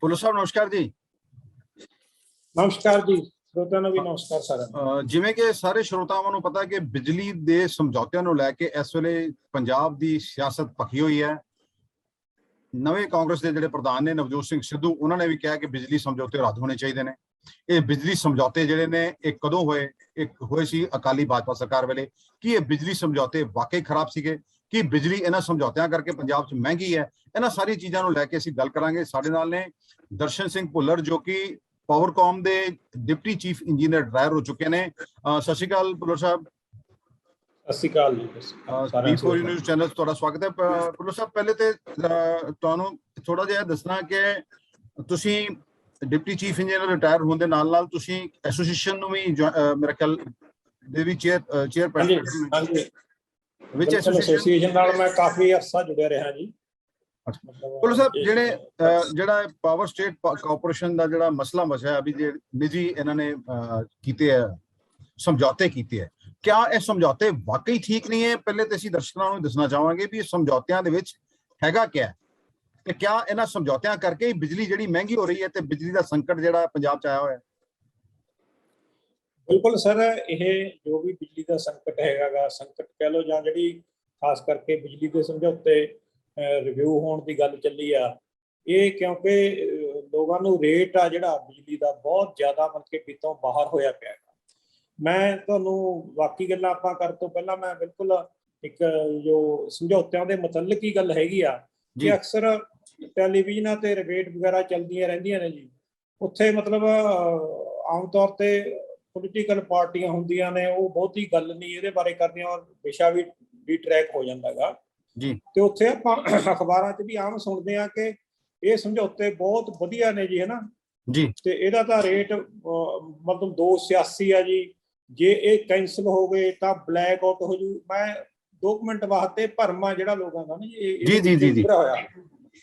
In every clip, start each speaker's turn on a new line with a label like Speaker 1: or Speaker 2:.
Speaker 1: ਭੁੱਲਰ ਸਾਹਿਬ ਨਮਸਕਾਰ ਜੀ।
Speaker 2: ਨਮਸਕਾਰ ਜੀ, ਸਰੋਤਿਆਂ ਨੂੰ ਵੀ ਨਮਸਕਾਰ ਸਾਰਿਆਂ ਨੂੰ।
Speaker 1: ਜਿਵੇਂ ਕਿ ਸਾਰੇ ਸਰੋਤਾਵਾਂ ਨੂੰ ਪਤਾ ਕਿ ਬਿਜਲੀ ਦੇ ਸਮਝੌਤਿਆਂ ਨੂੰ ਲੈ ਕੇ ਇਸ ਵੇਲੇ ਪੰਜਾਬ ਦੀ ਸਿਆਸਤ ਭਖੀ ਹੋਈ ਹੈ। ਨਵੇਂ ਕਾਂਗਰਸ ਦੇ ਜਿਹੜੇ ਪ੍ਰਧਾਨ ਨੇ ਨਵਜੋਤ ਸਿੰਘ ਸਿੱਧੂ, ਉਹਨਾਂ ਨੇ ਵੀ ਕਿਹਾ ਕਿ ਬਿਜਲੀ ਸਮਝੌਤੇ ਰੱਦ ਹੋਣੇ ਚਾਹੀਦੇ ਨੇ। ਇਹ ਬਿਜਲੀ ਸਮਝੌਤੇ ਜਿਹੜੇ ਨੇ ਇਹ ਕਦੋਂ ਹੋਏ? ਇੱਕ ਹੋਏ ਸੀ ਅਕਾਲੀ ਭਾਜਪਾ ਸਰਕਾਰ ਵੇਲੇ। ਕੀ ਇਹ ਬਿਜਲੀ ਸਮਝੌਤੇ ਵਾਕਈ ਖਰਾਬ ਸੀਗੇ? ਕੀ ਬਿਜਲੀ ਇਹਨਾਂ ਸਮਝੌਤਿਆਂ ਕਰਕੇ ਪੰਜਾਬ 'ਚ ਮਹਿੰਗੀ ਹੈ? ਇਹਨਾਂ ਸਾਰੀ ਚੀਜ਼ਾਂ ਨੂੰ ਲੈ ਕੇ ਅਸੀਂ ਗੱਲ ਕਰਾਂਗੇ। ਸਾਡੇ ਨਾਲ ਨੇ ਦਰਸ਼ਨ ਸਿੰਘ ਭੁੱਲਰ, ਜੋ ਕਿ ਪਾਵਰਕਾਮ ਦੇ ਡਿਪਟੀ ਚੀਫ ਇੰਜੀਨੀਅਰ ਰਿਟਾਇਰ ਹੋ ਚੁੱਕੇ ਨੇ। ਸਤਿ ਸ਼੍ਰੀ ਅਕਾਲ ਭੁੱਲਰ ਸਾਹਿਬ।
Speaker 2: ਸਤਿ ਸ਼੍ਰੀ ਅਕਾਲ ਜੀ।
Speaker 1: B4 ਨਿਊਜ਼ ਚੈਨਲ ਤੁਹਾਡਾ ਸਵਾਗਤ ਹੈ। ਭੁੱਲਰ ਸਾਹਿਬ, ਪਹਿਲੇ ਤੇ ਤੁਹਾਨੂੰ ਥੋੜਾ ਜਿਹਾ ਦੱਸਣਾ ਕਿ ਤੁਸੀਂ ਡਿਪਟੀ ਚੀਫ ਇੰਜੀਨੀਅਰ ਰਿਟਾਇਰ ਹੋਣ ਦੇ ਨਾਲ ਨਾਲ ਤੁਸੀਂ ਐਸੋਸੀਏਸ਼ਨ ਨੂੰ ਵੀ ਮੇਰੇ ਖਿਆਲ ਦੇ ਵੀ ਚੇਅਰਪਰਸਨ ਵਿੱਚ
Speaker 2: ਐਸੋਸੀਏਸ਼ਨ ਨਾਲ ਮੈਂ ਕਾਫੀ ਅਰਸਾ ਜੁੜਿਆ ਰਿਹਾ ਜੀ।
Speaker 1: ਭੁੱਲਰ ਸਾਹਿਬ, ਜਿਹੜਾ ਪਾਵਰ ਸਟੇਟ ਕਾਰਪੋਰੇਸ਼ਨ ਦਾ ਜਿਹੜਾ ਮਸਲਾ ਵਸਿਆ ਵੀ ਜੇ ਨਿੱਜੀ ਇਹਨਾਂ ਨੇ ਕੀਤੇ ਹੈ ਸਮਝੌਤੇ ਕੀਤੇ ਹੈ, ਕਿਆ ਇਹ ਸਮਝੌਤੇ ਵਾਕਈ ਠੀਕ ਨਹੀਂ ਹੈ? ਪਹਿਲੇ ਤੇ ਅਸੀਂ ਦਰਸ਼ਕਾਂ ਨੂੰ ਦੱਸਣਾ ਚਾਹਾਂਗੇ ਵੀ ਇਹ ਸਮਝੌਤਿਆਂ ਦੇ ਵਿੱਚ ਹੈਗਾ ਕਿਆ ਤੇ ਕਿਆ ਇਹਨਾਂ ਸਮਝੌਤਿਆਂ ਕਰਕੇ ਬਿਜਲੀ ਜਿਹੜੀ ਮਹਿੰਗੀ ਹੋ ਰਹੀ ਹੈ ਤੇ ਬਿਜਲੀ ਦਾ ਸੰਕਟ ਜਿਹੜਾ ਪੰਜਾਬ 'ਚ ਆਇਆ ਹੋਇਆ?
Speaker 2: ਬਿਲਕੁਲ ਸਰ, ਇਹ ਜੋ ਵੀ ਬਿਜਲੀ ਦਾ ਸੰਕਟ ਹੈਗਾ, ਸੰਕਟ ਕਹਿ ਲਓ ਜਾਂ ਜਿਹੜੀ ਖਾਸ ਕਰਕੇ ਬਿਜਲੀ ਦੇ ਸਮਝੌਤੇ ਰਿਵਿਊ ਹੋਣ ਦੀ ਗੱਲ ਚੱਲੀ ਆ, ਇਹ ਕਿਉਂਕਿ ਲੋਕਾਂ ਨੂੰ ਰੇਟ ਆ ਜਿਹੜਾ ਬਿਜਲੀ ਦਾ ਬਹੁਤ ਜ਼ਿਆਦਾ ਮਤਲਬ ਕਿ ਪਿੱਤੋਂ ਬਾਹਰ ਹੋਇਆ ਪਿਆ ਹੈ। ਮੈਂ ਤੁਹਾਨੂੰ ਬਾਕੀ ਗੱਲਾਂ ਆਪਾਂ ਕਰਨ ਤੋਂ ਪਹਿਲਾਂ ਮੈਂ ਬਿਲਕੁਲ ਇੱਕ ਜੋ ਸਮਝੌਤਿਆਂ ਦੇ ਮੁਤਲਕ ਹੀ ਗੱਲ ਹੈਗੀ ਆ ਕਿ ਅਕਸਰ ਟੈਲੀਵਿਜ਼ਨਾਂ ਤੇ ਰਿਬੇਟ ਵਗੈਰਾ ਚੱਲਦੀਆਂ ਰਹਿੰਦੀਆਂ ਨੇ ਜੀ। ਉੱਥੇ ਮਤਲਬ ਆਮ ਤੌਰ ਤੇ ਪੋਲੀਟੀਕਲ ਪਾਰਟੀਆਂ ਹੁੰਦੀਆਂ ਨੇ, ਉਹ ਬਹੁਤੀ ਗੱਲ ਨਹੀਂ ਇਹਦੇ ਬਾਰੇ ਕਰਦੀਆਂ ਔਰ ਵਿਸ਼ਾ ਵੀ ਟਰੈਕ ਹੋ ਜਾਂਦਾ ਹੈਗਾ
Speaker 1: ਜੀ।
Speaker 2: ਤੇ ਉੱਥੇ ਆਪਾਂ ਅਖਬਾਰਾਂ 'ਚ ਵੀ ਆਮ ਸੁਣਦੇ ਆ ਕਿ ਇਹ ਸਮਝੌਤੇ ਬਹੁਤ ਵਧੀਆ ਨੇ ਜੀ, ਹਨਾ
Speaker 1: ਜੀ।
Speaker 2: ਤੇ ਇਹਦਾ ਤਾਂ ਰੇਟ ਮਤਲਬ 286 ਆ ਜੀ। ਜੇ ਇਹ ਕੈਂਸਲ ਹੋ ਗਏ ਤਾਂ ਬਲੈਕ ਆਊਟ ਹੋ ਜੂ। ਮੈਂ 2 ਮਿੰਟ ਵਾਸਤੇ ਭਰਮਾ ਜਿਹੜਾ ਲੋਕਾਂ ਦਾ ਨਾ ਜੀ ਹੋਇਆ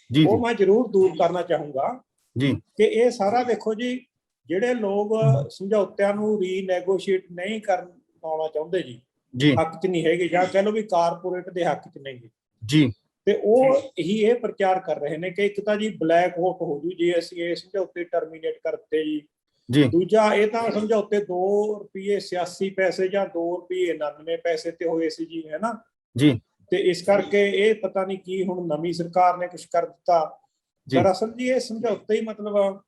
Speaker 1: ਜੀ
Speaker 2: ਉਹ ਮੈਂ ਜ਼ਰੂਰ ਦੂਰ ਕਰਨਾ ਚਾਹੂੰਗਾ
Speaker 1: ਜੀ
Speaker 2: ਕਿ ਇਹ ਸਾਰਾ ਦੇਖੋ ਜੀ, ਜਿਹੜੇ ਲੋਕ ਸਮਝੌਤਿਆਂ ਨੂੰ ਰੀਨੈਗੋਸ਼ੀਏਟ ਨਹੀਂ ਕਰਨਾ ਚਾਹੁੰਦੇ ਜੀ, ਹੱਕ 'ਚ ਨਹੀਂ ਹੈਗੇ, ਜਾਂ ਕਹਿ ਲਓ ਵੀ ਕਾਰਪੋਰੇਟ ਦੇ ਹੱਕ 'ਚ ਨਹੀਂ
Speaker 1: ਜੀ,
Speaker 2: ਤੇ ਉਹ ਹੀ ਇਹ ਪ੍ਰਚਾਰ ਕਰ ਰਹੇ ਨੇ ਕਿ ਇੱਕ ਤਾਂ ਜੀ ਬਲੈਕ ਆਊਟ ਹੋ ਜੂ ਜੇ ਅਸੀਂ ਇਹ ਸਮਝੌਤੇ ਟਰਮੀਨੇਟ ਕਰਤੇ ਜੀ। ਦੂਜਾ, ਇਹ ਤਾਂ ਸਮਝੌਤੇ 2 ਰੁਪਏ 86 ਪੈਸੇ ਜਾਂ 2 ਰੁਪਏ 99 ਪੈਸੇ ਤੇ ਹੋਏ ਸੀ ਜੀ, ਹੈ ਨਾ
Speaker 1: ਜੀ।
Speaker 2: ਤੇ ਇਸ ਕਰਕੇ ਇਹ ਪਤਾ ਨਹੀਂ ਕੀ ਹੁਣ ਨਵੀਂ ਸਰਕਾਰ ਨੇ ਕੁਝ ਕਰ ਦਿੱਤਾ। ਦਰਅਸਲ ਜੀ ਇਹ ਸਮਝੌਤੇ ਹੀ ਮਤਲਬ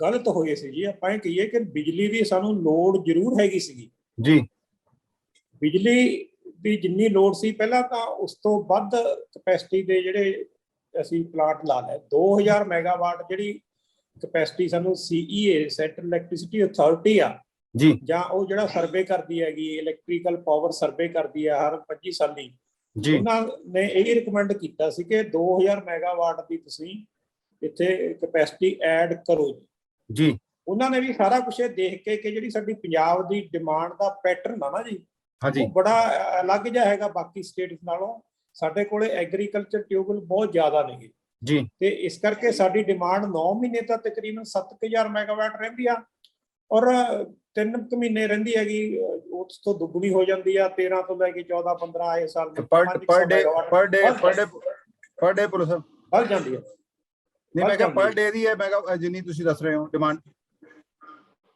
Speaker 2: ਗਲਤ ਹੋਏ ਸੀ ਜੀ। ਆਪਾਂ ਇਹ ਕਹੀਏ ਕਿ ਬਿਜਲੀ ਦੀ ਸਾਨੂੰ ਲੋੜ ਜ਼ਰੂਰ ਹੈਗੀ ਸੀਗੀ
Speaker 1: ਜੀ।
Speaker 2: ਬਿਜਲੀ ਦੀ ਜਿੰਨੀ ਲੋੜ ਸੀ ਪਹਿਲਾਂ ਤਾਂ ਉਸ ਤੋਂ ਵੱਧ ਕਪੈਸਿਟੀ ਦੇ ਜਿਹੜੇ ਅਸੀਂ ਪਲਾਂਟ ਲਾ ਲਏ। 2000 ਮੈਗਾਵਾਟ ਜਿਹੜੀ ਕਪੈਸਿਟੀ ਸਾਨੂੰ CEA ਸੈਂਟਰਲ ਇਲੈਕਟ੍ਰਿਸਿਟੀ ਅਥਾਰਟੀ ਆ
Speaker 1: ਜੀ, ਜਾਂ
Speaker 2: ਉਹ ਜਿਹੜਾ ਸਰਵੇ ਕਰਦੀ ਹੈਗੀ, ਇਲੈਕਟ੍ਰੀਕਲ ਪਾਵਰ ਸਰਵੇ ਕਰਦੀ ਹੈ ਹਰ 25 ਸਾਲੀ ਜੀ, ਉਹਨਾਂ ਨੇ ਇਹ ਰਿਕਮੈਂਡ ਕੀਤਾ ਸੀ ਕਿ 2000 ਮੈਗਾਵਾਟ ਦੀ ਤੁਸੀਂ ਇੱਥੇ ਕਪੈਸਿਟੀ ਐਡ ਕਰੋ ਜੀ। ਉਹਨਾਂ ਨੇ ਵੀ ਸਾਰਾ ਕੁਝ ਦੇਖ ਕੇ ਕਿ ਜਿਹੜੀ ਸਾਡੀ ਪੰਜਾਬ ਦੀ ਡਿਮਾਂਡ ਦਾ ਪੈਟਰਨ ਆ ਨਾ ਜੀ, ਉਹ ਬੜਾ ਅਲੱਗ ਜਿਹਾ ਹੈਗਾ ਬਾਕੀ ਸਟੇਟਸ ਨਾਲੋਂ। ਸਾਡੇ ਕੋਲੇ ਐਗਰੀਕਲਚਰ ਟਿਊਬਲ ਬਹੁਤ ਜ਼ਿਆਦਾ ਨੇ ਜੀ, ਤੇ ਇਸ ਕਰਕੇ ਸਾਡੀ ਡਿਮਾਂਡ 9 ਮਹੀਨੇ ਤਾਂ ਤਕਰੀਬਨ 7000 ਮੈਗਾਵਾਟ ਰਹਿੰਦੀ ਆ ਔਰ 3 ਮਹੀਨੇ ਰਹਿੰਦੀ ਹੈਗੀ ਉਸ ਤੋਂ ਦੁੱਗਣੀ ਹੋ ਜਾਂਦੀ ਆ। 13 ਤੋਂ ਲੈ ਕੇ 14 15 ਆਏ ਸਾਲ
Speaker 1: ਪਰ ਡੇ ਪੁਲਿਸ
Speaker 2: ਵੱਧ ਜਾਂਦੀ ਹੈ।
Speaker 1: ਨਹੀਂ, ਮੈਂ ਕਿਹਾ ਪਰ ਡੇ ਦੀ ਹੈ ਮੈਗਾ ਜਿੰਨੀ ਤੁਸੀਂ ਦੱਸ ਰਹੇ ਹੋ ਡਿਮਾਂਡ।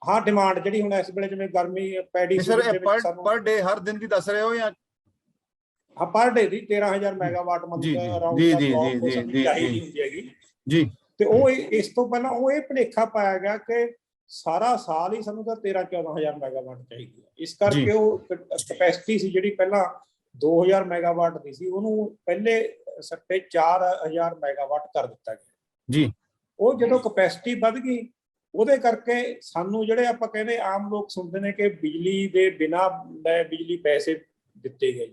Speaker 2: ਹਾਂ, ਡਿਮਾਂਡ ਜਿਹੜੀ ਹੁਣ ਇਸ ਵੇਲੇ ਜਿਵੇਂ ਗਰਮੀ ਪੈਡੀ
Speaker 1: ਸਰ, ਪਰ ਡੇ ਹਰ ਦਿਨ ਦੀ ਦੱਸ ਰਹੇ ਹੋ ਜਾਂ?
Speaker 2: ਹਾਂ, ਪਰ ਡੇ ਦੀ 13000 ਮੈਗਾਵਾਟ ਮਤਲਬ ਅਰਾਊਂਡ ਚਾਹੀਦੀ ਹੁੰਦੀ ਹੈਗੀ ਜੀ। ਤੇ ਉਹ ਇਸ ਤੋਂ ਪਹਿਲਾਂ ਉਹ ਇਹ ਭੁਲੇਖਾ ਪਾਇਆ ਗਿਆ ਕਿ ਸਾਰਾ ਸਾਲ ਹੀ ਸਾਨੂੰ ਤਾਂ 13-14 ਮੈਗਾਵਾਟ ਚਾਹੀਦੀ ਹੈ। ਇਸ ਕਰਕੇ ਉਹ ਕਪੈਸਿਟੀ ਸੀ ਜਿਹੜੀ ਪਹਿਲਾਂ 2000 ਮੈਗਾਵਾਟ ਦੀ ਸੀ, ਉਹਨੂੰ ਪਹਿਲੇ ਸੱਟੇ 4000 ਮੈਗਾਵਾਟ ਕਰ ਦਿੱਤਾ ਗਿਆ ਜੀ। ਉਹ ਜਦੋਂ ਕਪੈਸਿਟੀ ਵੱਧ ਗਈ ਉਹਦੇ ਕਰਕੇ ਸਾਨੂੰ ਜਿਹੜੇ ਆਪਾਂ ਕਹਿੰਦੇ ਆਮ ਲੋਕ ਸੁਣਦੇ ਨੇ ਕਿ ਬਿਜਲੀ ਦੇ ਬਿਨਾਂ ਬਿਜਲੀ ਪੈਸੇ ਦਿੱਤੇ ਗਏ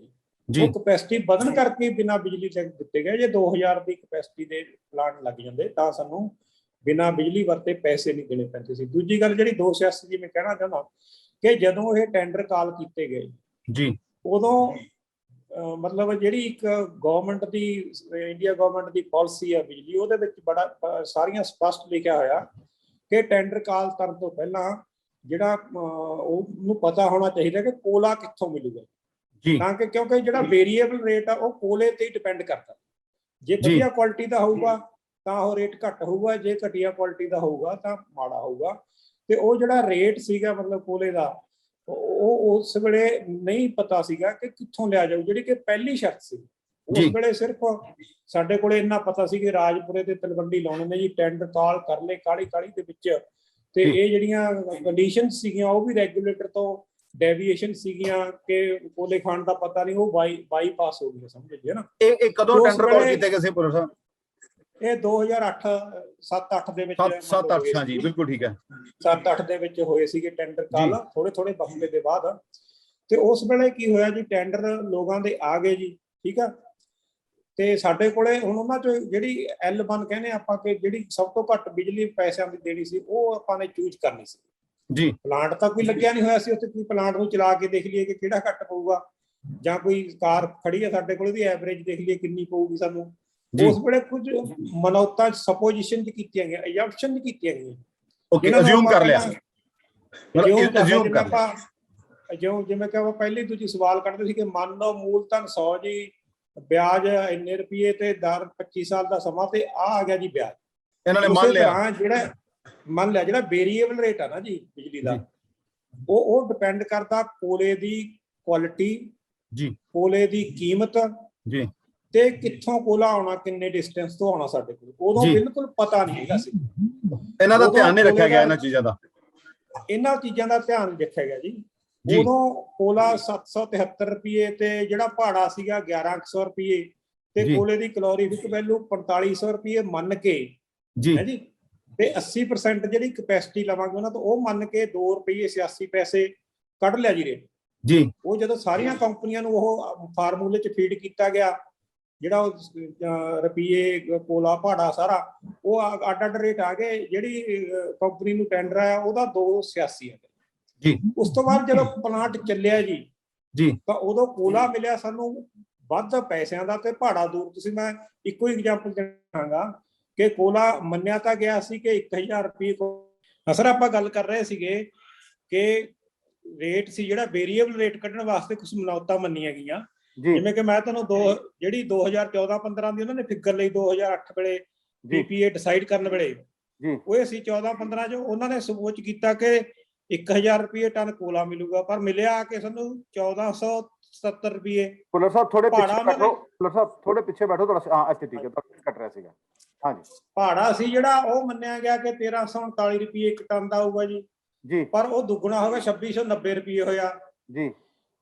Speaker 2: ਜੀ, ਉਹ ਕਪੈਸਿਟੀ ਵਧਣ ਕਰਕੇ ਬਿਨਾਂ ਬਿਜਲੀ ਦਿੱਤੇ ਗਏ। ਜੇ 2000 ਦੀ ਕਪੈਸਿਟੀ ਦੇ ਪਲਾਂਟ ਲੱਗ ਜਾਂਦੇ ਤਾਂ ਸਾਨੂੰ ਬਿਨਾਂ ਬਿਜਲੀ ਵਰਤੇ ਪੈਸੇ ਨਹੀਂ ਦੇਣੇ ਪੈਂਦੇ ਸੀ। ਦੂਜੀ ਗੱਲ ਜਿਹੜੀ 286 ਜੀ ਮੈਂ ਕਹਿਣਾ ਚਾਹੁੰਦਾ ਕਿ ਜਦੋਂ ਇਹ ਟੈਂਡਰ ਕਾਲ ਕੀਤੇ ਗਏ ਜੀ, ਉਦੋਂ ਮਤਲਬ ਜਿਹੜੀ ਇੱਕ ਗਵਰਨਮੈਂਟ ਦੀ ਇੰਡੀਆ ਗਵਰਨਮੈਂਟ ਦੀ ਪਾਲਿਸੀ ਆ ਬਿਜਲੀ, ਉਹਦੇ ਵਿੱਚ ਬੜਾ ਸਾਰੀਆਂ ਸਪਸ਼ਟ ਲਿਖਿਆ ਹੋਇਆ ਕਿ ਟੈਂਡਰ ਕਾਲ ਕਰਨ ਤੋਂ ਪਹਿਲਾਂ ਜਿਹੜਾ ਉਹਨੂੰ ਪਤਾ ਹੋਣਾ ਚਾਹੀਦਾ ਕਿ ਕੋਲਾ ਕਿੱਥੋਂ ਮਿਲੂਗਾ ਤਾਂ ਕਿ ਕਿਉਂਕਿ ਜਿਹੜਾ ਵੇਰੀਏਬਲ ਰੇਟ ਆ ਉਹ ਕੋਲੇ ਤੇ ਹੀ ਡਿਪੈਂਡ ਕਰਦਾ। ਜੇ ਵਧੀਆ ਕੁਆਲਿਟੀ ਦਾ ਹੋਊਗਾ ਤਾਂ ਉਹ ਰੇਟ ਘੱਟ ਹੋਊਗਾ, ਜੇ ਘਟੀਆ ਕੁਆਲਿਟੀ ਦਾ ਹੋਊਗਾ ਤਾਂ ਮਾੜਾ ਹੋਊਗਾ। ਤੇ ਉਹ ਜਿਹੜਾ ਰੇਟ ਸੀਗਾ ਮਤਲਬ ਕੋਲੇ ਦਾ, ਉਹ ਉਸ ਵੇਲੇ ਨਹੀਂ ਪਤਾ ਸੀਗਾ ਕਿ ਕਿੱਥੋਂ ਲਿਆ ਜਾਊ, ਜਿਹੜੀ ਕਿ ਪਹਿਲੀ ਸ਼ਰਤ ਸੀ। ਉਸ ਵੇਲੇ ਸਿਰਫ ਸਾਡੇ ਕੋਲੇ ਇੰਨਾ ਪਤਾ ਸੀ ਕਿ ਰਾਜਪੁਰੇ ਤੇ ਤਲਵੰਡੀ ਲਾਉਣੇ ਨੇ ਜੀ, ਟੈਂਡਰ ਕਾਲ ਕਰ ਲਏ ਕਾਲੀ ਕਾਲੀ ਦੇ ਵਿੱਚ, ਤੇ ਇਹ ਜਿਹੜੀਆਂ ਕੰਡੀਸ਼ਨ ਸੀਗੀਆਂ ਉਹ ਵੀ ਰੈਗੂਲੇਟਰ ਤੋਂ ਡੈਵੀਏਸ਼ਨ ਸੀਗੀਆਂ ਕਿ ਕੋਲੇ ਖਾਣ ਦਾ ਪਤਾ ਨਹੀਂ, ਉਹ ਬਾਈਪਾਸ ਹੋ ਗਈਆਂ, ਸਮਝ ਗਏ ਨਾ।
Speaker 1: ਇਹ ਕਦੋਂ ਟੈਂਡਰ ਕਾਲ ਕੀਤੇ ਗਏ ਸੀ ਪੁਲਰ ਸਾਹਿਬ?
Speaker 2: ਇਹ 2008 7-8 ਦੇ ਵਿੱਚ
Speaker 1: 7-8 ਹਾਂ ਜੀ, ਬਿਲਕੁਲ ਠੀਕ ਹੈ,
Speaker 2: 7-8 ਦੇ ਵਿੱਚ ਹੋਏ ਸੀਗੇ ਟੈਂਡਰ ਕਾਲ, ਥੋੜੇ ਵਕਤ ਦੇ ਬਾਅਦ। ਤੇ ਉਸ ਵੇਲੇ ਕੀ ਹੋਇਆ ਜੀ, ਟੈਂਡਰ ਲੋਕਾਂ ਦੇ ਆ ਗਏ ਜੀ, ਠੀਕ ਆ। ਤੇ ਸਾਡੇ ਕੋਲੇ ਹੁਣ ਉਹਨਾਂ ਚੋਂ ਜਿਹੜੀ L1 ਕਹਿੰਦੇ ਆਪਾਂ ਕਿ ਜਿਹੜੀ ਸਭ ਤੋਂ ਘੱਟ ਬਿਜਲੀ ਪੈਸਿਆਂ ਦੀ ਦੇਣੀ ਸੀ, ਉਹ ਆਪਾਂ ਨੇ ਚੂਜ਼ ਕਰਨੀ ਸੀ
Speaker 1: ਜੀ।
Speaker 2: ਪਲਾਂਟ ਤਾਂ ਕੋਈ ਲੱਗਿਆ ਨਹੀਂ ਹੋਇਆ ਸੀ ਉੱਥੇ, ਕੋਈ ਪਲਾਂਟ ਨੂੰ ਚਲਾ ਕੇ ਦੇਖ ਲਈਏ ਕਿ ਕਿਹੜਾ ਘੱਟ ਪਊਗਾ, ਜਾਂ ਕੋਈ ਕਾਰ ਖੜੀ ਆ ਸਾਡੇ ਕੋਲ, ਉਹਦੀ ਐਵਰੇਜ ਦੇਖ ਲਈਏ ਕਿੰਨੀ ਪਊਗੀ ਸਾਨੂੰ। ਉਸ ਵੇਲੇ ਕੁਝ ਮਨੌਤਾਂ ਸਪੋਜੀਸ਼ਨ ਕੀਤੀਆਂ ਗਈਆਂ, ਅਜੰਪਸ਼ਨ ਕੀਤੀਆਂ ਗਈਆਂ,
Speaker 1: ਅਸਿਊਮ ਕਰ ਲਿਆ,
Speaker 2: ਜਿਵੇਂ ਕਿ ਉਹ ਪਹਿਲੀ ਦੂਜੀ ਸਵਾਲ ਕੱਢਦੇ ਸੀ ਕਿ ਮੰਨ ਲਓ ਮੂਲਧਨ 100 ਜੀ, ਵਿਆਜ ਇੰਨੇ ਰੁਪਏ ਤੇ ਦਰ 25 ਸਾਲ ਦਾ ਸਮਾਂ, ਤੇ ਆ ਗਿਆ ਜੀ ਵਿਆਜ।
Speaker 1: ਇਹਨਾਂ ਨੇ ਮੰਨ ਲਿਆ,
Speaker 2: ਜਿਹੜਾ ਮੰਨ ਲਿਆ ਜਿਹੜਾ ਵੇਰੀਏਬਲ ਰੇਟ ਆ ਨਾ ਜੀ ਬਿਜਲੀ ਦਾ, ਉਹ ਡਿਪੈਂਡ ਕਰਦਾ ਕੋਲੇ ਦੀ ਕੁਆਲਿਟੀ
Speaker 1: ਜੀ,
Speaker 2: ਕੋਲੇ ਦੀ ਕੀਮਤ
Speaker 1: ਜੀ,
Speaker 2: ਤੇ ਕਿੱਥੋਂ ਕੋਲਾ ਆਉਣਾ, ਕਿੰਨੇ ਡਿਸਟੈਂਸ ਤੋਂ ਆਉਣਾ ਸਾਡੇ ਕੋਲ। ਉਦੋਂ ਬਿਲਕੁਲ ਪਤਾ ਨਹੀਂ ਹੈਗਾ ਸੀ,
Speaker 1: ਇਹਨਾਂ ਦਾ ਧਿਆਨ ਨਹੀਂ ਰੱਖਿਆ ਗਿਆ, ਇਹਨਾਂ ਚੀਜ਼ਾਂ ਦਾ ਧਿਆਨ ਰੱਖਿਆ ਗਿਆ ਜੀ। ਉਦੋਂ ਕੋਲਾ 773 ਰੁਪਏ ਤੇ ਜਿਹੜਾ ਭਾੜਾ ਸੀਗਾ 1100 ਰੁਪਏ, ਤੇ ਕੋਲੇ ਦੀ ਕਲੋਰੀਫਿਕ ਵੈਲਿਊ 4500 ਰੁਪਏ ਮੰਨ ਕੇ ਹੈ ਜੀ, ਤੇ 80% ਜਿਹੜੀ ਕਪੈਸਿਟੀ ਲਵਾਂਗੇ ਉਹਨਾਂ ਤੋਂ, ਉਹ ਮੰਨ ਕੇ 2 ਰੁਪਏ 86 ਪੈਸੇ ਕੱਢ ਲਿਆ ਜੀ ਰੇਟ ਜੀ। ਉਹ ਜਦੋਂ ਸਾਰੀਆਂ ਕੰਪਨੀਆਂ ਨੂੰ ਉਹ ਫਾਰਮੂਲੇ 'ਚ ਫੀਡ ਕੀਤਾ ਗਿਆ, ਜਿਹੜਾ ਰੁਪਏ ਕੋਲਾ ਭਾੜਾ ਸਾਰਾ ਉਹ ਅੱਡ ਰੇਟ ਆ ਗਏ, ਜਿਹੜੀ ਕੰਪਨੀ ਨੂੰ ਟੈਂਡਰ ਆਇਆ ਉਹਦਾ 286 ਹੈ ਜੀ। ਉਸ ਤੋਂ ਬਾਅਦ ਜਦੋਂ ਪਲਾਂਟ ਚੱਲਿਆ ਜੀ ਤਾਂ ਉਦੋਂ ਕੋਲਾ ਮਿਲਿਆ ਸਾਨੂੰ ਵੱਧ ਪੈਸਿਆਂ ਦਾ ਤੇ ਭਾੜਾ ਦੂਰ। ਤੁਸੀਂ ਮੈਂ ਇੱਕੋ ਹੀ ਐਗਜ਼ਾਮਪਲ ਦੇਵਾਂਗਾ ਕਿ ਕੋਲਾ ਮੰਨਿਆ ਤਾਂ ਗਿਆ ਸੀ ਕਿ 1000 ਰੁਪਏ ਸਰ ਆਪਾਂ ਗੱਲ ਕਰ ਰਹੇ ਸੀਗੇ ਕਿ ਰੇਟ ਸੀ ਜਿਹੜਾ ਵੇਰੀਏਬਲ ਰੇਟ ਕੱਢਣ ਵਾਸਤੇ ਕੁਝ ਮਨੌਤਾਂ ਮੰਨੀਆਂ ਗਈਆਂ, ਜਿਵੇਂ ਕਿ ਮੈਂ ਤੁਹਾਨੂੰ ਜਿਹੜੀ 2014-15 ਦੀ ਉਹਨਾਂ ਨੇ ਫਿਗਰ ਲਈ 2008 ਵੇਲੇ ਪੀਪੀਏ ਡਿਸਾਈਡ ਕਰਨ ਵੇਲੇ, ਉਹ ਅਸੀਂ 14-15 ਚ ਉਹਨਾਂ ਨੇ ਸੋਚ ਕੀਤਾ ਕਿ 1000 ਰੁਪਏ ਟਨ ਕੋਲਾ ਮਿਲੂਗਾ, ਪਰ ਮਿਲਿਆ ਕਿ ਸਾਨੂੰ 1470 ਰੁਪਏ।
Speaker 3: ਪੁਲਰ ਸਾਹਿਬ ਥੋੜੇ ਪਿੱਛੇ ਬੈਠੋ, ਪੁਲਰ ਸਾਹਿਬ ਥੋੜੇ ਪਿੱਛੇ ਬੈਠੋ ਥੋੜਾ। ਹਾਂ ਅੱਛਾ ਠੀਕ ਹੈ, ਕੱਟ ਰਿਹਾ ਸੀਗਾ। ਹਾਂਜੀ,
Speaker 2: ਭਾੜਾ ਸੀ ਜਿਹੜਾ ਉਹ ਮੰਨਿਆ ਗਿਆ ਕਿ 1339 ਰੁਪਏ ਇੱਕ ਟਨ ਦਾ ਆਊਗਾ ਜੀ, ਪਰ ਉਹ ਦੁੱਗਣਾ ਹੋ ਗਿਆ, 2690 ਰੁਪਏ ਹੋਇਆ ਜੀ।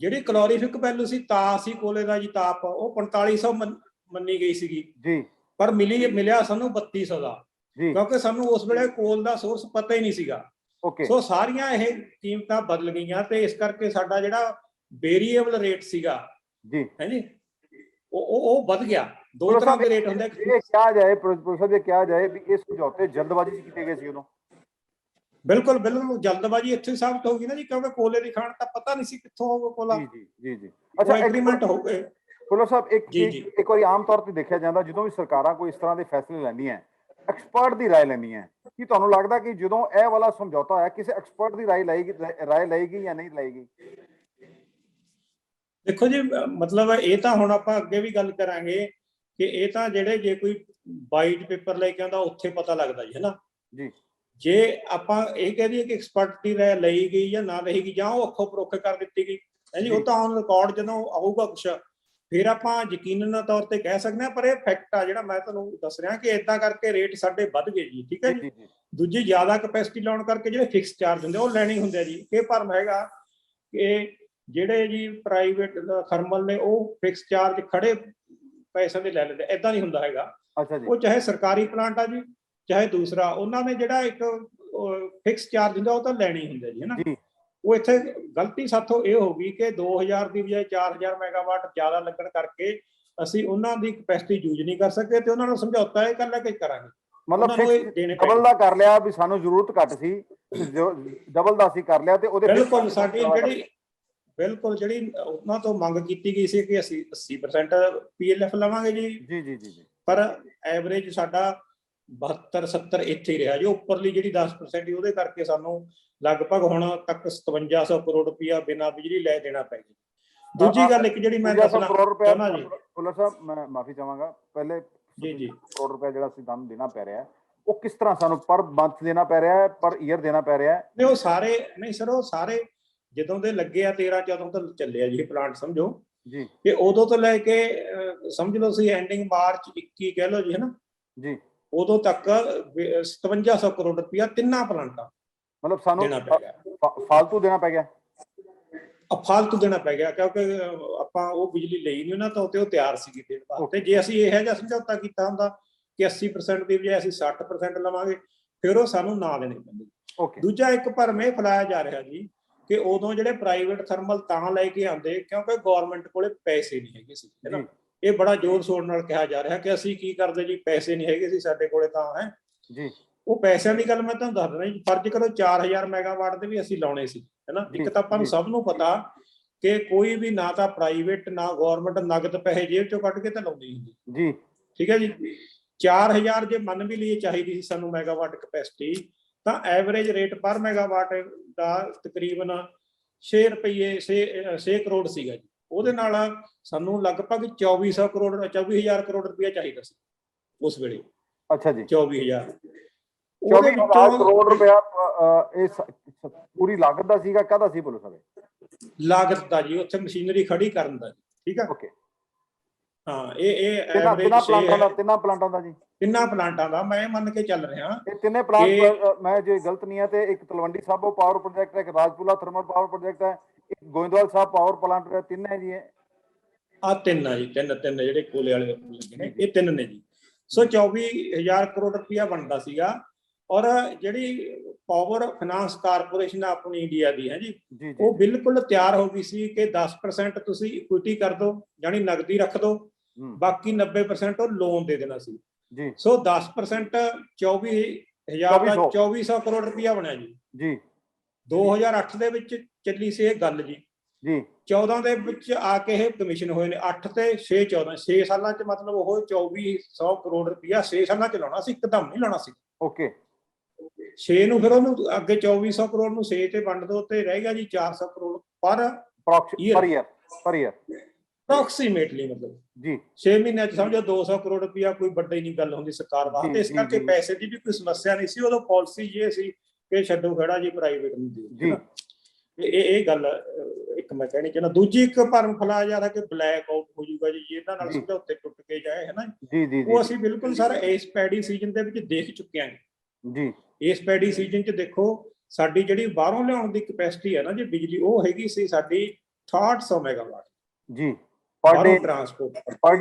Speaker 2: ਜਿਹੜੀ ਕਲੋਰੀਫਿਕ ਵੈਲਿਊ ਸੀ ਸੀ ਕੋਲੇ ਦਾ ਜੀ ਤਾਪ, ਉਹ 4500 ਮੰਨੀ ਗਈ ਸੀਗੀ ਜੀ, ਪਰ ਮਿਲਿਆ ਸਾਨੂੰ 3200 ਦਾ, ਕਿਉਂਕਿ ਸਾਨੂੰ ਉਸ ਵੇਲੇ ਕੋਲ ਦਾ ਸੋਰਸ ਪਤਾ ਹੀ ਨਹੀਂ ਸੀਗਾ। ਸੋ ਸਾਰੀਆਂ ਇਹ ਕੀਮਤਾਂ ਬਦਲ ਗਈਆਂ, ਤੇ ਇਸ ਕਰਕੇ ਸਾਡਾ ਜਿਹੜਾ ਵੇਰੀਏਬਲ ਰੇਟ ਸੀਗਾ ਹੈ ਜੀ, ਉਹ ਵੱਧ ਗਿਆ। ਦੋ ਤਰ੍ਹਾਂ ਦੇ ਰੇਟ ਹੁੰਦੇ।
Speaker 3: ਇਹ ਕਿਹਾ ਜਾਏ ਪ੍ਰੋਫੈਸਰ, ਕਿਹਾ ਜਾਏ ਵੀ ਇਹ ਸਮਝੌਤੇ ਜਲਦਬਾਜ਼ੀ 'ਚ ਕੀਤੇ ਗਏ ਸੀ ਉਦੋਂ?
Speaker 2: ਬਿਲਕੁਲ ਜਲਦਬਾਜ਼ੀ ਇੱਥੇ ਸਾਬਤ ਹੋ ਗਈ ਨਾ ਜੀ, ਕਿਉਂਕਿ ਕੋਲੇ ਦੀ ਖਾਣ ਤਾਂ ਪਤਾ ਨਹੀਂ ਸੀ ਕਿੱਥੋਂ ਹੋਊਗਾ ਕੋਲਾ।
Speaker 3: ਜੀ ਅੱਛਾ,
Speaker 2: ਐਗਰੀਮੈਂਟ ਹੋ ਗਏ।
Speaker 3: ਪੁਲਰ ਸਾਹਿਬ ਇੱਕ ਵਾਰੀ ਆਮ ਤੌਰ ਤੇ ਦੇਖਿਆ ਜਾਂਦਾ, ਜਦੋਂ ਵੀ ਸਰਕਾਰਾਂ ਕੋਈ ਇਸ ਤਰ੍ਹਾਂ ਦੇ ਫੈਸਲੇ ਲੈਂਦੀਆਂ, ਐਕਸਪਰਟ ਦੀ ਰਾਏ ਲੈਂਦੀਆਂ, ਕੀ ਤੁਹਾਨੂੰ ਲੱਗਦਾ ਕਿ ਜਦੋਂ ਇਹ ਵਾਲਾ ਸਮਝੌਤਾ ਹੋਇਆ ਕਿਸੇ ਐਕਸਪਰਟ ਦੀ ਰਾਏ ਲਏਗੀ ਜਾਂ ਨਹੀਂ ਲਏਗੀ?
Speaker 2: ਦੇਖੋ ਜੀ, ਮਤਲਬ ਇਹ ਤਾਂ ਹੁਣ ਆਪਾਂ ਅੱਗੇ ਵੀ ਗੱਲ ਕਰਾਂਗੇ ਕਿ ਇਹ ਤਾਂ ਜਿਹੜੇ ਜੇ ਕੋਈ ਵਾਈਟ ਪੇਪਰ ਲੈ ਕੇ ਆਉਂਦਾ ਉੱਥੇ ਪਤਾ ਲੱਗਦਾ ਜੀ, ਹੈ ਨਾ ਜੀ। ਜੇ ਆਪਾਂ ਇਹ ਕਹਿ ਦਈਏ ਕਿ ਐਕਸਪਰਟ ਦੀ ਰਾਏ ਲਈ ਗਈ ਜਾਂ ਨਾ ਲਈ ਗਈ, ਜਾਂ ਉਹ ਅੱਖੋਂ ਪਰੋਖੇ ਕਰ ਦਿੱਤੀ ਗਈ ਹੈ ਜੀ, ਉਹ ਤਾਂ ਹੁਣ ਰਿਕਾਰਡ ਜਦੋਂ ਆਊਗਾ ਕੁਛ ਫਿਰ ਆਪਾਂ ਯਕੀਨਨ ਤੌਰ ਤੇ ਕਹਿ ਸਕਦੇ ਹਾਂ। ਪਰ ਇਹ ਫੈਕਟ ਆ ਜਿਹੜਾ ਮੈਂ ਤੁਹਾਨੂੰ ਦੱਸ ਰਿਹਾ ਕਿ ਏਦਾਂ ਕਰਕੇ ਰੇਟ ਸਾਡੇ ਵੱਧ ਗਏ ਜੀ, ਠੀਕ ਹੈ ਜੀ। ਦੂਜੀ ਜ਼ਿਆਦਾ ਕਪੈਸਿਟੀ ਲਾਉਣ ਕਰਕੇ ਜਿਹੜੇ ਫਿਕਸ ਚਾਰਜ ਹੁੰਦੇ ਉਹ ਲੈਣੇ ਹੁੰਦੇ ਆ ਜੀ। ਇਹ ਭਰਮ ਹੈਗਾ ਕਿ ਜਿਹੜੇ ਜੀ ਪ੍ਰਾਈਵੇਟ ਥਰਮਲ ਨੇ ਉਹ ਫਿਕਸ ਚਾਰਜ ਖੜੇ ਪੈਸਿਆਂ ਦੇ ਲੈ ਲੈਂਦੇ, ਏਦਾਂ ਨਹੀਂ ਹੁੰਦਾ ਹੈਗਾ। ਉਹ ਚਾਹੇ ਸਰਕਾਰੀ ਪਲਾਂਟ ਆ ਜੀ ਚਾਹੇ ਦੂਸਰਾ, ਉਹਨਾਂ ਨੇ ਜਿਹੜਾ ਇੱਕ ਫਿਕਸ ਚਾਰਜ ਹੁੰਦਾ ਉਹ ਤਾਂ ਲੈਣੀ ਹੁੰਦਾ ਜੀ, ਹੈ ਨਾ। ਉਹ ਇੱਥੇ ਗਲਤੀ ਸਾਥੋਂ ਇਹ ਹੋ ਗਈ ਕਿ 2000 ਦੀ ਬਜਾਏ 4000 ਮੈਗਾਵਾਟ ਜ਼ਿਆਦਾ ਲੱਗਣ ਕਰਕੇ ਅਸੀਂ ਉਹਨਾਂ ਦੀ ਕਪੈਸਿਟੀ ਯੂਜ਼ ਨਹੀਂ ਕਰ ਸਕੇ, ਤੇ ਉਹਨਾਂ ਨੂੰ ਸਮਝੌਤਾ ਇਹ ਕਰ ਲਿਆ ਕਿ ਕਰਾਂਗੇ,
Speaker 3: ਮਤਲਬ ਡਬਲ ਦਾ ਕਰ ਲਿਆ ਵੀ ਸਾਨੂੰ ਜ਼ਰੂਰਤ ਘੱਟ ਸੀ, ਡਬਲ ਦਾ ਅਸੀਂ ਕਰ ਲਿਆ। ਤੇ ਉਹਦੇ
Speaker 2: ਬਿਲਕੁਲ ਸਾਡੀ ਜਿਹੜੀ ਉਹਨਾਂ ਤੋਂ ਮੰਗ ਕੀਤੀ ਗਈ ਸੀ ਕਿ ਅਸੀਂ 80% PLF ਲਵਾਂਗੇ ਜੀ, ਪਰ ਐਵਰੇਜ ਸਾਡਾ 72-70 ਇੱਥੇ ਹੀ ਰਿਹਾ ਜੀ। ਉੱਪਰਲੀ ਜਿਹੜੀ 10% ਉਹਦੇ ਕਰਕੇ ਸਾਨੂੰ ਲਗਭਗ ਹੁਣ ਤੱਕ 5700 ਕਰੋੜ ਰੁਪਇਆ ਬਿਨਾਂ ਬਿਜਲੀ ਲੈ ਦੇਣਾ ਪੈ ਗਿਆ। ਦੂਜੀ ਗੱਲ ਇੱਕ ਜਿਹੜੀ ਮੈਂ ਦੱਸਣਾ ਚਾਹੁੰਦਾ ਜੀ,
Speaker 3: ਪੁਲਰ ਸਾਹਿਬ ਮੈਂ ਮਾਫੀ ਚਾਹਾਂਗਾ, ਪਹਿਲੇ
Speaker 2: ਜੀ
Speaker 3: ਕਰੋੜ ਰੁਪਏ ਜਿਹੜਾ ਸਾਨੂੰ ਦੇਣਾ ਪੈ ਰਿਹਾ, ਉਹ ਕਿਸ ਤਰ੍ਹਾਂ ਸਾਨੂੰ ਪਰ ਮੰਥ ਦੇਣਾ ਪੈ ਰਿਹਾ ਹੈ, ਪਰ ਈਅਰ ਦੇਣਾ ਪੈ ਰਿਹਾ ਹੈ?
Speaker 2: ਨਹੀਂ, ਉਹ ਸਾਰੇ ਨਹੀਂ ਸਰ, ਉਹ ਸਾਰੇ ਜਦੋਂ ਦੇ ਲੱਗੇ ਆ 13-14 ਤੋਂ ਚੱਲਿਆ ਜੀ ਪਲਾਂਟ ਸਮਝੋ
Speaker 3: ਜੀ,
Speaker 2: ਕਿ ਉਦੋਂ ਤੋਂ ਲੈ ਕੇ ਸਮਝ ਲਓ ਸੀ ਐਂਡਿੰਗ ਮਾਰਚ 21 ਕਹਿ ਲਓ ਜੀ, ਹੈ ਨਾ ਜੀ, ਉਦੋਂ ਤੱਕ 5700 ਕਰੋੜ ਰੁਪਇਆ ਤਿੰਨਾਂ ਪਲਾਂਟਾਂ
Speaker 3: ਮਤਲਬ ਸਾਨੂੰ ਫਾਲਤੂ ਦੇਣਾ ਪੈ ਗਿਆ।
Speaker 2: ਫਾਲਤੂ ਦੇਣਾ ਪੈ ਗਿਆ ਕਿਉਂਕਿ ਆਪਾਂ ਉਹ ਬਿਜਲੀ ਲਈ ਨਹੀਂ ਉਹਨਾਂ ਤੋਂ, ਤੇ ਉਹ ਤਿਆਰ ਸੀ ਦੇਣ ਵਾਸਤੇ। ਜੇ ਅਸੀਂ ਇਹੋ ਜਿਹਾ ਸਮਝੌਤਾ ਕੀਤਾ ਹੁੰਦਾ ਕਿ 80% ਦੀ ਬਜਾਏ ਅਸੀਂ 60% ਲਵਾਂਗੇ, ਫਿਰ ਉਹ ਸਾਨੂੰ ਨਾ ਦੇਣੇ ਪੈਂਦੇ। ਦੂਜਾ ਇੱਕ ਭਰਮ ਇਹ ਫੈਲਾਇਆ ਜਾ ਰਿਹਾ ਜੀ ਕਿ ਉਦੋਂ ਜਿਹੜੇ ਪ੍ਰਾਈਵੇਟ ਥਰਮਲ ਤਾਂ ਲੈ ਕੇ ਆਉਂਦੇ ਕਿਉਂਕਿ ਗਵਰਨਮੈਂਟ ਕੋਲੇ ਪੈਸੇ ਨਹੀਂ ਹੈਗੇ ਸੀ, ਹੈ ਨਾ। ਇਹ ਬੜਾ ਜ਼ੋਰ ਸ਼ੋਰ ਨਾਲ ਕਿਹਾ ਜਾ ਰਿਹਾ ਕਿ ਅਸੀਂ ਕੀ ਕਰਦੇ ਜੀ, ਪੈਸੇ ਨਹੀਂ ਹੈਗੇ ਸੀ ਸਾਡੇ ਕੋਲੇ ਤਾਂ, ਹੈ ਜੀ। ਉਹ ਪੈਸਿਆਂ ਦੀ ਗੱਲ ਮੈਂ ਤੁਹਾਨੂੰ ਦੱਸ ਦਿੰਦਾ ਜੀ। ਫਰਜ਼ ਕਰੋ 4000 ਮੈਗਾਵਾਟ ਦੇ ਵੀ ਅਸੀਂ ਲਾਉਣੇ ਸੀ, ਹੈ ਨਾ। ਇੱਕ ਤਾਂ ਆਪਾਂ ਨੂੰ ਸਭ ਨੂੰ ਪਤਾ ਕਿ ਕੋਈ ਵੀ ਨਾ ਤਾਂ ਪ੍ਰਾਈਵੇਟ ਨਾ ਗਵਰਨਮੈਂਟ ਨਗਦ ਪੈਸੇ ਜੇਬ ਚੋਂ ਕੱਢ ਕੇ ਤਾਂ ਲਾਉਂਦੀ ਹੁੰਦੀ ਜੀ, ਠੀਕ ਹੈ ਜੀ। 4000 ਜੇ ਮੰਨ ਵੀ ਲਈਏ ਚਾਹੀਦੀ ਸੀ ਸਾਨੂੰ ਮੈਗਾਵਾਟ ਕਪੈਸਿਟੀ, ਤਾਂ ਐਵਰੇਜ ਰੇਟ ਪਰ ਮੈਗਾਵਾਟ ਦਾ ਤਕਰੀਬਨ 6 ਕਰੋੜ ਸੀਗਾ ਜੀ। ਉਹਦੇ ਨਾਲ ਸਾਨੂੰ ਲਗਭਗ 24,000 ਕਰੋੜ ਰੁਪਇਆ ਚਾਹੀਦਾ ਸੀ ਉਸ ਵੇਲੇ। ਅੱਛਾ ਜੀ, 24,000 ਕਰੋੜ ਰੁਪਇਆ ਇਹ ਪੂਰੀ ਲਾਗਤ ਦਾ ਸੀਗਾ, ਕਾਹਦਾ ਸੀ ਬੋਲੋ ਸਾਰੇ? ਲਾਗਤ ਦਾ ਜੀ, ਉੱਥੇ ਮਸ਼ੀਨਰੀ ਖੜੀ ਕਰਨ ਦਾ, ਠੀਕ ਹੈ। ਓਕੇ, ਹਾਂ, ਇਹ ਤਿੰਨਾਂ ਪਲਾਂਟਾਂ ਦਾ ਜੀ, ਤਿੰਨਾਂ ਪਲਾਂਟਾਂ ਦਾ ਮੈਂ ਮੰਨ ਕੇ ਚੱਲ ਰਿਹਾ। ਇਹ ਤਿੰਨੇ ਪਲਾਂਟ, ਮੈਂ ਜੇ ਗਲਤ ਨਹੀਂ ਹੈ ਤੇ ਇੱਕ ਤਲਵੰਡੀ ਸਾਬੋ ਪਾਵਰ ਪ੍ਰੋਜੈਕਟ ਹੈ, ਇੱਕ ਰਾਜਪੁਰਾ ਥਰਮਲ ਪਾਵਰ ਪ੍ਰੋਜੈਕਟ ਹੈ, ਇੱਕ ਗੋਇੰਦਵਾਲ ਸਾਹਿਬ ਪਾਵਰ ਪਲਾਂਟ ਹੈ, ਤਿੰਨ ਹੈ ਜੀ। ਆ ਤਿੰਨ ਆ ਜੀ, ਤਿੰਨ ਜਿਹੜੇ ਕੋਲੇ ਵਾਲੇ ਲੱਗੇ ਨੇ, ਇਹ ਤਿੰਨ ਨੇ ਜੀ। ਸੋ 24,000 ਕਰੋੜ ਰੁਪਇਆ ਬਣਦਾ ਸੀਗਾ। ਔਰ ਜਿਹੜੀ ਪਾਵਰ ਫਾਈਨਾਂਸ ਕਾਰਪੋਰੇਸ਼ਨ ਆਪਣੀ ਇੰਡੀਆ ਦੀ ਹੈ ਜੀ, ਉਹ ਬਿਲਕੁਲ ਤਿਆਰ ਹੋ ਗਈ ਸੀ ਕਿ 10% ਤੁਸੀਂ ਇਕੁਇਟੀ ਕਰ ਦਿਓ, ਜਾਨੀ ਨਗਦੀ ਰੱਖ ਦਿਓ, ਬਾਕੀ 90% ਉਹ ਲੋਨ ਦੇ ਦੇਣਾ ਸੀ ਜੀ। ਸੋ 10% 24,000 ਦਾ 2400 ਕਰੋੜ ਰੁਪਇਆ ਬਣਿਆ ਜੀ। 2008 ਦੇ ਵਿੱਚ ਚੱਲੀ ਸੀ ਇਹ ਗੱਲ ਜੀ। 14 ਦੇ ਵਿੱਚ ਆ ਕੇ ਇਹ ਕਮਿਸ਼ਨ ਹੋਏ ਨੇ। 8 ਤੇ 6 14 6 ਸਾਲਾਂ ਚ, ਮਤਲਬ ਉਹ 2400 ਕਰੋੜ ਰੁਪਇਆ 6 ਸਾਲਾਂ ਚ ਲਾਉਣਾ ਸੀ, ਇੱਕਦਮ ਨਹੀਂ ਲਾਉਣਾ ਸੀ। ਓਕੇ, 6 ਨੂੰ ਫਿਰ ਉਹਨੂੰ ਅੱਗੇ 2400 ਕਰੋੜ ਨੂੰ 6 ਤੇ ਵੰਡ ਦੋ ਤੇ ਰਹਿ ਗਿਆ ਜੀ 400 ਕਰੋੜ ਪਰ ਈਅਰ ਅਪਰੋਕਸੀਮੇਟਲੀ, ਮਤਲਬ ਜੀ 6 ਮਹੀਨਿਆਂ ਚ ਸਮਝੋ 200 ਕਰੋੜ ਰੁਪਇਆ ਕੋਈ ਵੱਡੀ ਨਹੀਂ ਗੱਲ ਹੁੰਦੀ ਸਰਕਾਰ ਵਾਸਤੇ। ਇਸ ਕਰਕੇ ਪੈਸੇ ਦੀ ਵੀ ਕੋਈ ਸਮੱਸਿਆ ਨਹੀਂ ਸੀ। ਉਦੋਂ ਪਾਲਿਸੀ ਇਹ ਸੀ ਕਿ ਛੱਡੋ ਖੜਾ ਜੀ, ਪ੍ਰਾਈਵੇਟ ਨੂੰ ਦਿਓ। ਇਹ ਗੱਲ ਇੱਕ ਮੈਂ ਕਹਿਣੀ ਚਾਹੁੰਦਾ। ਦੂਜੀ ਇੱਕ ਭਰਮ ਫੈਲਾਇਆ ਜਾ ਰਿਹਾ ਕਿ ਬਲੈਕ ਆਊਟ ਹੋ ਜਾਊਗਾ ਜੀ ਇਹਨਾਂ ਨਾਲ ਸਮਝੌਤੇ ਟੁੱਟ ਕੇ ਜਾਏ, ਹੈ ਨਾ। ਉਹ ਅਸੀਂ ਬਿਲਕੁਲ ਸਰ ਇਸ ਪੈਡੀ ਸੀਜ਼ਨ ਦੇ ਵਿੱਚ ਦੇਖ ਚੁੱਕੇ ਹਾਂ ਜੀ। ਇਸ ਪੈਡੀ ਸੀਜ਼ਨ ਚ ਦੇਖੋ ਸਾਡੀ ਜਿਹੜੀ ਬਾਹਰੋਂ ਲਿਆਉਣ ਦੀ ਕਪੈਸਿਟੀ ਹੈ ਨਾ ਜੀ ਬਿਜਲੀ, ਉਹ ਹੈਗੀ ਸੀ ਸਾਡੀ 6800 ਮੈਗਾਵਾਟ ਜੀ ਪਰ ਡੇ ਟਰਾਂਸਪੋਰਟ ਪਰ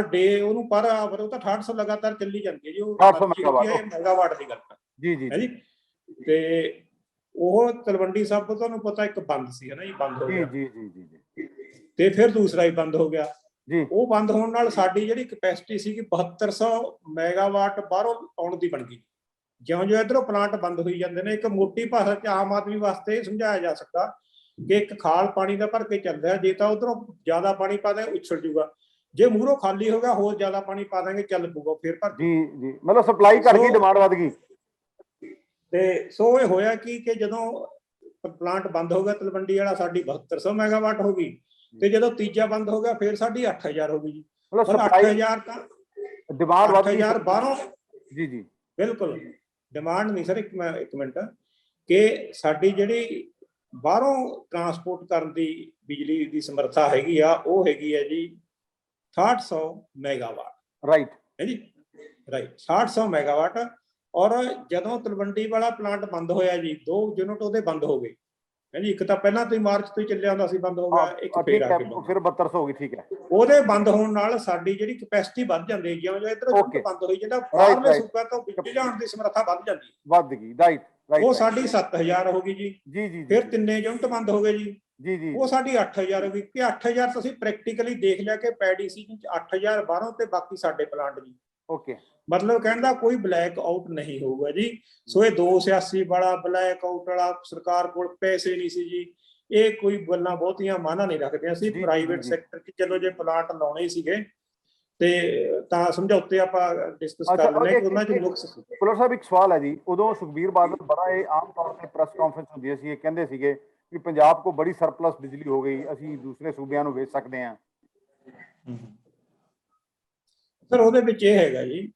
Speaker 2: ਡੇ। ਉਹਨੂੰ ਪਰ ਆਵਰ ਉਹ ਤਾਂ 6800 ਲਗਾਤਾਰ ਚੱਲੀ ਜਾਂਦੀ ਹੈ ਜੀ। ਉਹ 6800 ਮੈਗਾਵਾਟ ਦੀ ਗੱਲ ਜੀ ਹੈ ਜੀ। ਤੇ ਉਹ ਤਲਵੰਡੀ ਸਾਬੋ ਤੁਹਾਨੂੰ ਪਤਾ ਇੱਕ ਬੰਦ ਸੀ, ਹੈ ਨਾ ਜੀ, ਬੰਦ ਹੋ ਗਿਆ ਜੀ। ਤੇ ਫਿਰ ਦੂਸਰਾ ਹੀ ਬੰਦ ਹੋ ਗਿਆ ਜੀ। ਉਹ ਬੰਦ ਹੋਣ ਨਾਲ ਸਾਡੀ ਜਿਹੜੀ ਕਪੈਸਿਟੀ ਸੀ 7200 ਮੈਗਾਵਾਟ ਬਾਹਰੋਂ ਆਉਣ ਦੀ ਬਣ ਗਈ। ਜਿਉਂ-ਜਿਉਂ ਇਧਰੋਂ ਪਲਾਂਟ ਬੰਦ ਹੋਈ ਜਾਂਦੇ ਨੇ, ਇੱਕ ਮੋਟੀ ਭਾਸ਼ਾ ਚ ਆਮ ਆਦਮੀ ਵਾਸਤੇ ਸਮਝਾਇਆ ਜਾ ਸਕਦਾ ਕਿ ਇੱਕ ਖਾਲ ਪਾਣੀ ਦਾ ਭਰ ਕੇ ਚੱਲ ਰਿਹਾ, ਜੇ ਤਾਂ ਉਧਰੋਂ ਜ਼ਿਆਦਾ ਪਾਣੀ ਪਾ ਦੇ ਉਛਲ ਜੂਗਾ, ਜੇ ਮੂਹਰੋਂ ਖਾਲੀ ਹੋ ਗਿਆ ਹੋਰ ਜ਼ਿਆਦਾ ਪਾਣੀ ਪਾ ਦਾਂਗੇ ਚੱਲ ਪੂਗਾ ਫਿਰ ਭਰ ਜੀ। ਮਤਲਬ ਸਪਲਾਈ ਘਟ ਗਈ, ਡਿਮਾਂਡ ਵੱਧ ਗਈ। ਤੇ ਸੋ ਇਹ ਹੋਇਆ ਕਿ ਜਦੋਂ ਪਲਾਂਟ ਬੰਦ ਹੋ ਗਿਆ ਤਲਵੰਡੀ ਵਾਲਾ, ਸਾਡੀ 7200 ਮੈਗਾਵਾਟ ਹੋ ਗਈ। ਤੇ ਜਦੋਂ ਤੀਜਾ ਬੰਦ ਹੋ ਗਿਆ ਫਿਰ ਸਾਡੀ 8000 ਹੋ ਗਈ ਜੀ। ਮਤਲਬ 8000 ਤਾਂ ਡਿਮਾਂਡ ਵੱਧ ਗਈ 8000 ਬਾਹਰੋਂ ਜੀ। ਬਿਲਕੁਲ ਡਿਮਾਂਡ ਨਹੀਂ ਸਰ, ਇੱਕ ਮਿੰਟ, ਕਿ ਸਾਡੀ ਜਿਹੜੀ ਬਾਹਰੋਂ ਟਰਾਂਸਪੋਰਟ ਕਰਨ ਦੀ ਬਿਜਲੀ ਦੀ ਸਮਰੱਥਾ ਹੈਗੀ ਆ, ਉਹ ਹੈਗੀ ਹੈ ਜੀ 6800 ਮੈਗਾਵਾਟ। ਰਾਈਟ ਹੈ ਜੀ, ਰਾਈਟ 6800 ਮੈਗਾਵਾਟ। ਔਰ ਜਦੋਂ ਤਲਵੰਡੀ ਵਾਲਾ ਪਲਾਂਟ ਬੰਦ ਹੋਇਆ ਜੀ, 2 ਯੂਨਿਟ ਉਹਦੇ ਬੰਦ ਹੋ ਗਏ ਹੈ ਜੀ। ਇੱਕ ਤਾਂ ਪਹਿਲਾਂ ਤੋਂ ਹੀ ਮਾਰਚ ਤੋਂ ਹੀ ਚੱਲਿਆ ਹੁੰਦਾ ਸੀ, ਬੰਦ ਹੋ ਗਿਆ। ਇੱਕ ਫਿਰ ਆ ਕੇ ਫਿਰ 7200 ਹੋ ਗਈ, ਠੀਕ ਹੈ। ਉਹਦੇ ਬੰਦ ਹੋਣ ਨਾਲ ਸਾਡੀ ਜਿਹੜੀ ਕਪੈਸਿਟੀ ਵੱਧ ਜਾਂਦੀ ਹੈ, ਜਿਉਂ-ਜਿਉਂ ਇੱਧਰੋਂ ਬੰਦ ਹੋਈ ਜਿਹੜਾ ਬਾਹਰਲੇ ਸੂਬਿਆਂ ਤੋਂ ਬਿਜਲੀ ਲਿਆਉਣ ਦੀ ਸਮਰੱਥਾ ਵੱਧ ਜਾਂਦੀ, ਵੱਧ ਗਈ। ਰਾਈਟ, ਉਹ ਸਾਡੀ 7000 ਹੋ ਗਈ ਜੀ। ਫਿਰ 3 ਯੂਨਿਟ ਬੰਦ ਹੋ ਗਏ ਜੀ। ਉਹ ਸਾਡੀ 8000 ਹੋ ਗਈ। ਕਿ 8000 ਤੁਸੀਂ ਪ੍ਰੈਕਟੀਕਲੀ ਦੇਖ ਲਿਆ ਕਿ ਪੈਡੀ ਸੀਜ਼ਨ ਚ 8000 ਬਾਹਰੋਂ ਤੇ ਬਾਕੀ ਸਾਡੇ ਪਲਾਂਟ ਜੀ। ਓਕੇ, ਮਤਲਬ ਕਹਿਣ ਦਾ ਕੋਈ ਬਲੈਕ ਆਊਟ ਨਹੀਂ ਹੋਊਗਾ ਜੀ। ਸੋ ਇਹ 286 ਵਾਲਾ ਬਲੈਕ ਆਊਟ ਵਾਲਾ ਸਰਕਾਰ ਕੋਲ ਪੈਸੇ ਨਹੀਂ ਸੀ ਜੀ, ਇਹ ਕੋਈ ਗੱਲਾਂ ਬਹੁਤੀਆਂ ਮਾਨਾ ਨਹੀਂ ਰੱਖਦੇ ਅਸੀਂ ਪ੍ਰਾਈਵੇਟ ਸੈਕਟਰ ਚ। ਚਲੋ ਜੇ ਪਲਾਂਟ ਲਾਉਣੇ ਸੀਗੇ ਤੇ ਤਾਂ ਸਮਝੌਤੇ ਆਪਾਂ ਡਿਸਕਸ ਕਰ ਲੈਣੇ ਕਿ ਉਹਨਾਂ ਚ ਨੁਕਸ ਸੀ। ਪੁਲਰ ਸਾਹਿਬ ਇੱਕ ਸਵਾਲ ਹੈ ਜੀ, ਉਦੋਂ ਸੁਖਬੀਰ ਬਾਦਲ ਬੜਾ ਇਹ ਆਮ ਤੌਰ ਤੇ ਪ੍ਰੈਸ ਕਾਨਫਰੰਸ ਹੁੰਦੀ ਸੀ, ਇਹ ਕਹਿੰਦੇ ਸੀਗੇ ਕਿ ਪੰਜਾਬ ਕੋ ਬੜੀ ਸਰਪਲਸ ਬਿਜਲੀ ਹੋ ਗਈ, ਅਸੀਂ ਦੂਸਰੇ ਸੂਬਿਆਂ ਨੂੰ ਵੇਚ ਸਕਦੇ ਹਾਂ। ਸਰ ਉਹਦੇ ਵਿੱਚ ਇਹ ਹੈਗਾ ਜੀ,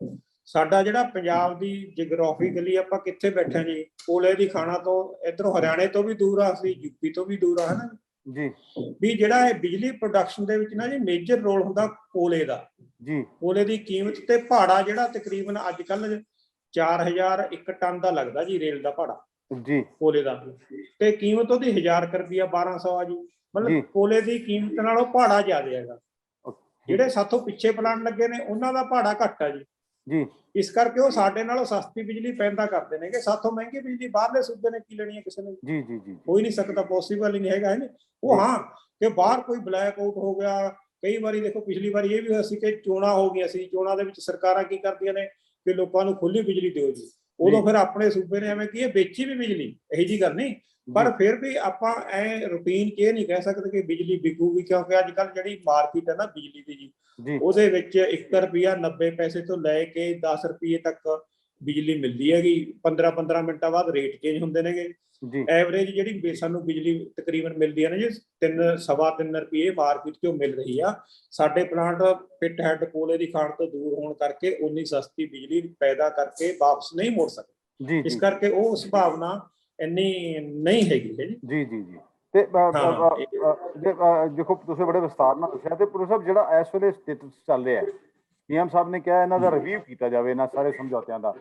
Speaker 2: ਸਾਡਾ ਜਿਹੜਾ ਪੰਜਾਬ ਦੀ ਜਿਓਗ੍ਰਾਫਿਕਲੀ ਆਪਾਂ ਕਿੱਥੇ ਬੈਠੇ ਜੀ, ਕੋਲੇ ਦੀ ਖਾਣਾ ਤੋਂ ਇਧਰੋਂ ਹਰਿਆਣੇ ਤੋਂ ਵੀ ਦੂਰ ਆ, ਅਸੀਂ ਯੂਪੀ ਤੋਂ ਵੀ ਦੂਰ ਆ, ਹਨਾ
Speaker 3: ਜੀ।
Speaker 2: ਵੀ ਜਿਹੜਾ ਇਹ ਬਿਜਲੀ ਪ੍ਰੋਡਕਸ਼ਨ ਦੇ ਵਿੱਚ ਨਾ ਜੀ ਮੇਜਰ ਰੋਲ ਹੁੰਦਾ ਕੋਲੇ ਦਾ
Speaker 3: ਜੀ।
Speaker 2: ਕੋਲੇ ਦੀ ਕੀਮਤ ਤੇ ਭਾੜਾ ਜਿਹੜਾ ਤਕਰੀਬਨ ਅੱਜ ਕੱਲ 4000 ਇੱਕ ਟਨ ਦਾ ਲੱਗਦਾ ਜੀ, ਰੇਲ ਦਾ ਭਾੜਾ
Speaker 3: ਜੀ
Speaker 2: ਕੋਲੇ ਦਾ, ਤੇ ਕੀਮਤ ਉਹਦੀ 1000 ਰੁਪਇਆ 1200 ਆ ਜੀ। ਮਤਲਬ ਕੋਲੇ ਦੀ ਕੀਮਤ ਨਾਲੋਂ ਭਾੜਾ ਜ਼ਿਆਦਾ ਹੈਗਾ। ਜਿਹੜੇ ਸਾਥੋਂ ਪਿੱਛੇ ਪਲਾਂਟ ਲੱਗੇ ਨੇ ਉਹਨਾਂ ਦਾ ਭਾੜਾ ਘੱਟ ਆ ਜੀ।
Speaker 3: ਜੀ
Speaker 2: ਇਸ ਕਰਕੇ ਉਹ ਸਾਡੇ ਨਾਲੋਂ ਸਸਤੀ ਬਿਜਲੀ ਪੈਦਾ ਕਰਦੇ ਨੇ, ਕਿ ਸਾਥੋਂ ਮਹਿੰਗੀ ਬਿਜਲੀ ਬਾਹਰਲੇ ਸੂਬੇ ਨੇ ਕੀ ਲੈਣੀ ਹੈ ਕਿਸੇ ਨੇ।
Speaker 3: ਜੀ ਜੀ ਜੀ
Speaker 2: ਹੋ ਹੀ ਨਹੀਂ ਸਕਦਾ, ਪੋਸੀਬਲ ਹੀ ਨਹੀਂ ਹੈਗਾ। ਉਹ ਹਾਂ ਕਿ ਬਾਹਰ ਕੋਈ ਬਲੈਕ ਆਊਟ ਹੋ ਗਿਆ, ਕਈ ਵਾਰੀ ਦੇਖੋ ਪਿਛਲੀ ਵਾਰੀ ਇਹ ਵੀ ਹੋਇਆ ਸੀ ਕਿ ਚੋਣਾਂ ਹੋ ਗਈਆਂ ਸੀ, ਚੋਣਾਂ ਦੇ ਵਿੱਚ ਸਰਕਾਰਾਂ ਕੀ ਕਰਦੀਆਂ ਨੇ ਕਿ ਲੋਕਾਂ ਨੂੰ ਖੁੱਲੀ ਬਿਜਲੀ ਦਿਓ ਜੀ, ਉਦੋਂ ਫਿਰ ਆਪਣੇ ਸੂਬੇ ਨੇ ਐਵੇਂ ਕੀ ਇਹ ਵੇਚੀ ਵੀ ਬਿਜਲੀ, ਇਹੀ ਜੀ ਗੱਲ ਨਹੀਂ। ਪਰ ਫਿਰ ਵੀ ਆਪਾਂ ਐ ਰੂਟੀਨ 'ਚ ਇਹ ਨਹੀਂ ਕਹਿ ਸਕਦੇ ਕਿ ਬਿਜਲੀ ਵਿਕੂਗੀ, ਕਿਉਂਕਿ ਅੱਜ ਕੱਲ ਜਿਹੜੀ ਮਾਰਕੀਟ ਹੈ ਨਾ ਬਿਜਲੀ ਦੀ ਜੀ, ਉਹਦੇ ਵਿੱਚ 1 ਰੁਪਇਆ 90 ਪੈਸੇ ਤੋਂ ਲੈ ਕੇ 10 ਰੁਪਏ ਤੱਕ ਬਿਜਲੀ ਮਿਲਦੀ ਹੈਗੀ। 15-15 ਮਿੰਟਾਂ ਬਾਅਦ ਰੇਟ ਚੇਂਜ ਹੁੰਦੇ ਨੇਗੇ। ਐਵਰੇਜ ਜਿਹੜੀ ਸਾਨੂੰ ਬਿਜਲੀ ਤਕਰੀਬਨ ਮਿਲਦੀ ਹੈ ਨਾ ਜੀ 3-3.25 ਰੁਪਏ ਮਾਰਕੀਟ 'ਚੋਂ ਮਿਲ ਰਹੀ ਆ। ਸਾਡੇ ਪਲਾਂਟ ਪਿਟ ਹੈਡ ਕੋਲੇ ਦੀ ਖਾਣ ਤੋਂ ਦੂਰ ਹੋਣ ਕਰਕੇ ਉਨੀ ਸਸਤੀ ਬਿਜਲੀ ਪੈਦਾ ਕਰਕੇ ਵਾਪਸ ਨਹੀਂ ਮੋੜ ਸਕਦੇ। ਇਸ ਕਰਕੇ ਉਹ ਸੰਭਾਵਨਾ ਇੰਨੀ ਨਹੀਂ ਹੈਗੀ ਹੈ ਜੀ।
Speaker 3: ਜੀ ਜੀ ਜੀ। ਤੇ ਦੇਖੋ ਤੁਸੀਂ ਬੜੇ ਵਿਸਤਾਰ ਨਾਲ ਦੱਸਿਆ, ਤੇ ਪ੍ਰੋ ਸਾਹਿਬ ਜਿਹੜਾ ਇਸ ਵੇਲੇ ਸਟੇਟਸ ਚੱਲ ਰਿਹਾ, PM ਸਾਹਿਬ ਨੇ ਕਿਹਾ ਇਹਨਾਂ ਦਾ ਰਿਵਿਊ ਕੀਤਾ ਜਾਵੇ ਇਹਨਾਂ ਸਾਰੇ ਸਮਝੌਤਿਆਂ ਦਾ।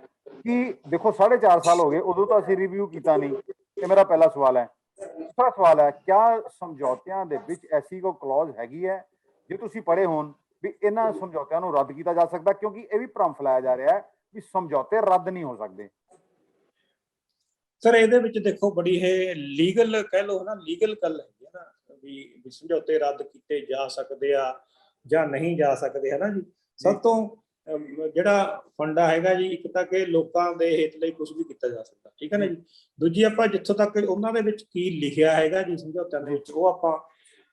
Speaker 3: ਕਿ ਦੇਖੋ 4.5 ਸਾਲ ਹੋ ਗਏ, ਉਦੋਂ ਤਾਂ ਅਸੀਂ ਰਿਵਿਊ ਕੀਤਾ ਨਹੀਂ। ਇਹ ਮੇਰਾ ਪਹਿਲਾ ਸਵਾਲ ਹੈ। ਦੂਸਰਾ ਸਵਾਲ ਹੈ, ਕਿਆ ਸਮਝੌਤਿਆਂ ਦੇ ਵਿੱਚ ਐਸੀ ਕੋਈ ਕਲੌਜ਼ ਹੈਗੀ ਹੈ ਜੇ ਤੁਸੀਂ ਪੜ੍ਹੇ ਹੋਣ ਵੀ ਇਹਨਾਂ ਸਮਝੌਤਿਆਂ ਨੂੰ ਰੱਦ ਕੀਤਾ ਜਾ ਸਕਦਾ? ਕਿਉਂਕਿ ਇਹ ਵੀ ਭਰਮ ਫੈਲਾਇਆ ਜਾ ਰਿਹਾ ਹੈ ਵੀ ਸਮਝੌਤੇ ਰੱਦ ਨਹੀਂ ਹੋ ਸਕਦੇ।
Speaker 2: ਸਰ ਇਹਦੇ ਵਿੱਚ ਦੇਖੋ ਬੜੀ ਇਹ ਲੀਗਲ ਕਹਿ ਲਓ ਨਾ, ਲੀਗਲ ਗੱਲ ਹੈਗੀ ਹੈ ਨਾ ਵੀ ਸਮਝੌਤੇ ਰੱਦ ਕੀਤੇ ਜਾ ਸਕਦੇ ਆ ਜਾਂ ਨਹੀਂ ਜਾ ਸਕਦੇ, ਹੈ ਨਾ ਜੀ। ਸਭ ਤੋਂ ਜਿਹੜਾ ਫੰਡਾ ਹੈਗਾ ਜੀ, ਇੱਕ ਤਾਂ ਕਿ ਲੋਕਾਂ ਦੇ ਹਿੱਤ ਲਈ ਕੁਝ ਵੀ ਕੀਤਾ ਜਾ ਸਕਦਾ, ਠੀਕ ਹੈ ਨਾ ਜੀ। ਦੂਜੀ ਆਪਾਂ ਜਿੱਥੋਂ ਤੱਕ ਉਹਨਾਂ ਦੇ ਵਿੱਚ ਕੀ ਲਿਖਿਆ ਹੈਗਾ ਜੀ ਸਮਝੌਤਿਆਂ ਦੇ ਵਿੱਚ, ਉਹ ਆਪਾਂ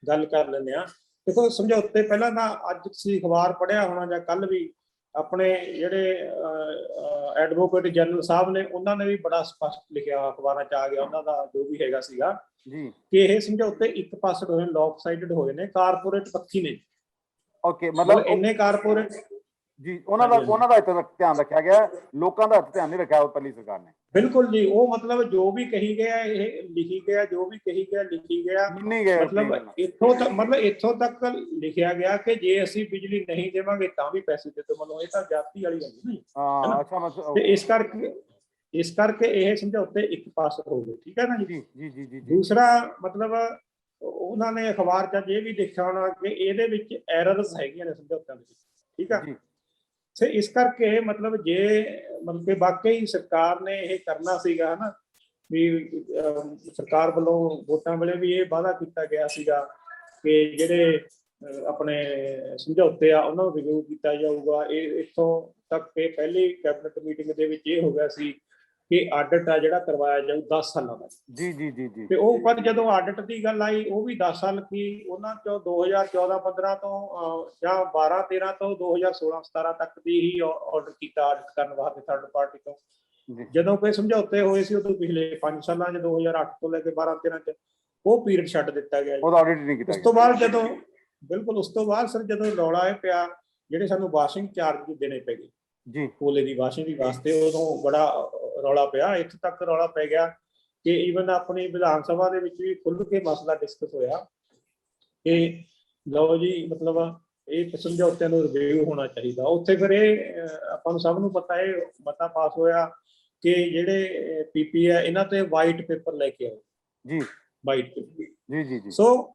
Speaker 2: ਗੱਲ ਕਰ ਲੈਂਦੇ ਹਾਂ। ਦੇਖੋ ਸਮਝੌਤੇ ਪਹਿਲਾਂ ਤਾਂ ਅੱਜ ਤੁਸੀਂ ਅਖਬਾਰ ਪੜ੍ਹਿਆ ਹੋਣਾ ਜਾਂ ਕੱਲ ਵੀ, ਆਪਣੇ ਜਿਹੜੇ ਐਡਵੋਕੇਟ ਜਨਰਲ ਸਾਹਿਬ ਨੇ ਉਹਨਾਂ ਨੇ ਵੀ ਬੜਾ ਸਪਸ਼ਟ ਲਿਖਿਆ, ਅਖਬਾਰਾਂ 'ਚ ਆ ਗਿਆ ਉਹਨਾਂ ਦਾ ਜੋ ਵੀ ਹੈਗਾ ਸੀਗਾ ਕਿ ਇਹ ਸਮਝੌਤੇ ਇੱਕ ਪਾਸਡ ਹੋਏ, ਲੌਪ ਸਾਈਡਡ ਹੋਏ ਨੇ, ਕਾਰਪੋਰੇਟ ਪੱਖੀ ਨੇ।
Speaker 3: ਓਕੇ, ਮਤਲਬ
Speaker 2: ਇੰਨੇ ਕਾਰਪੋਰੇਟ
Speaker 3: ਜੀ ਉਹਨਾਂ ਦਾ ਧਿਆਨ ਰੱਖਿਆ ਗਿਆ, ਲੋਕਾਂ ਦਾ ਧਿਆਨ ਨਹੀਂ ਰੱਖਿਆ ਪਹਿਲੀ ਸਰਕਾਰ ਨੇ।
Speaker 2: ਬਿਲਕੁਲ ਜੀ। ਉਹ ਮਤਲਬ ਜੋ ਵੀ ਕਹੀ ਗਿਆ ਇਹ ਲਿਖੀ ਗਿਆ, ਜੋ ਵੀ ਕਹੀ ਗਿਆ ਲਿਖੀ ਗਿਆ। ਮਤਲਬ ਇੱਥੋਂ ਤੱਕ ਲਿਖਿਆ ਗਿਆ ਕਿ ਜੇ ਅਸੀਂ ਬਿਜਲੀ ਨਹੀਂ ਦੇਵਾਂਗੇ ਤਾਂ ਵੀ ਪੈਸੇ ਦੇ ਦਿਓ। ਮਤਲਬ ਇਹ ਤਾਂ ਜਾਤੀ ਵਾਲੀ ਗੱਲ ਨਹੀਂ। ਤੇ ਇਸ ਕਰਕੇ ਇਹ ਸਮਝੌਤੇ ਇੱਕ ਪਾਸੇ ਹੋ ਗਏ, ਠੀਕ ਹੈ ਨਾ ਜੀ।
Speaker 3: ਜੀ।
Speaker 2: ਦੂਸਰਾ ਮਤਲਬ ਉਹਨਾਂ ਨੇ ਅਖਬਾਰ 'ਚ ਇਹ ਵੀ ਦੇਖਿਆ ਹੋਣਾ ਕਿ ਇਹਦੇ ਵਿੱਚ ਐਰਰਸ ਹੈਗੀਆਂ ਨੇ ਸਮਝੌਤਿਆਂ ਦੇ ਵਿੱਚ, ਠੀਕ ਆ। ਤੇ ਇਸ ਕਰਕੇ ਮਤਲਬ ਕਿ ਵਾਕਈ ਸਰਕਾਰ ਨੇ ਇਹ ਕਰਨਾ ਸੀਗਾ, ਹਨਾ ਵੀ ਸਰਕਾਰ ਵੱਲੋਂ ਵੋਟਾਂ ਵੇਲੇ ਵੀ ਇਹ ਵਾਅਦਾ ਕੀਤਾ ਗਿਆ ਸੀਗਾ ਕਿ ਜਿਹੜੇ ਆਪਣੇ ਸਮਝੌਤੇ ਆ ਉਹਨਾਂ ਨੂੰ ਰਿਵਿਊ ਕੀਤਾ ਜਾਊਗਾ। ਇਹ ਇੱਥੋਂ ਤੱਕ ਕਿ ਪਹਿਲੀ ਕੈਬਨਿਟ ਮੀਟਿੰਗ ਦੇ ਵਿੱਚ ਇਹ ਹੋ ਗਿਆ ਸੀ ਕਿ ਆਡਿਟ ਆ ਜਿਹੜਾ ਕਰਵਾਇਆ ਜਾਊ 10 ਸਾਲਾਂ ਦਾ। ਜੀ। ਤੇ ਉਹ ਪਰ ਜਦੋਂ ਆਡਿਟ ਦੀ ਗੱਲ ਆਈ, ਉਹ ਵੀ 10 ਸਾਲ ਕੀ, ਉਹਨਾਂ ਚੋਂ 2014-15 ਤੋਂ ਜਾਂ 12-13 ਤੋਂ 2016-17 ਤੱਕ ਦੀ ਹੀ ਆਰਡਰ ਕੀਤਾ ਆਡਿਟ ਕਰਨ ਵਾਸਤੇ ਥਰਡ ਪਾਰਟੀ ਤੋਂ। ਜਦੋਂ ਕੋਈ ਸਮਝੌਤੇ ਹੋਏ ਸੀ ਉਦੋਂ ਪਿਛਲੇ 5 ਸਾਲਾਂ 'ਚ 2008 ਤੋਂ ਲੈ ਕੇ 12-13 'ਚ ਉਹ ਪੀਰੀਅਡ ਛੱਡ ਦਿੱਤਾ ਗਿਆ। ਉਸ ਤੋਂ ਬਾਅਦ ਸਰ ਜਦੋਂ ਰੌਲਾ ਇਹ ਪਿਆ, ਜਿਹੜੇ ਸਾਨੂੰ ਵਾਸ਼ਿੰਗ ਚਾਰਜ ਦੇਣੇ ਪੈ ਗਏ ਜੀ ਕੋਲੇ ਦੀ ਵਾਸ਼ਿੰਗ ਵਾਸਤੇ, ਉਦੋਂ ਬੜਾ ਰੌਲਾ ਪਿਆ। ਇੱਥੇ ਤੱਕ ਰੌਲਾ ਪੈ ਗਿਆ ਕਿ ਈਵਨ ਆਪਣੀ ਵਿਧਾਨ ਸਭਾ ਦੇ ਵਿੱਚ ਵੀ ਖੁੱਲ੍ਹ ਕੇ ਮਸਲਾ ਡਿਸਕਸ ਹੋਇਆ ਕਿ ਲਓ ਜੀ ਮਤਲਬ ਇਹ ਸਮਝੌਤਿਆਂ ਨੂੰ ਰਿਵਿਊ ਹੋਣਾ ਚਾਹੀਦਾ। ਉੱਥੇ ਫਿਰ ਇਹ ਆਪਾਂ ਨੂੰ ਸਭ ਨੂੰ ਪਤਾ, ਇਹ ਮਤਾ ਪਾਸ ਹੋਇਆ ਕਿ ਜਿਹੜੇ PP ਹੈ ਇਹਨਾਂ ਤੇ ਵਾਈਟ ਪੇਪਰ ਲੈ ਕੇ ਆਓ ਜੀ। ਵਾਈਟ ਪੇਪਰ ਜੀ। ਸੋ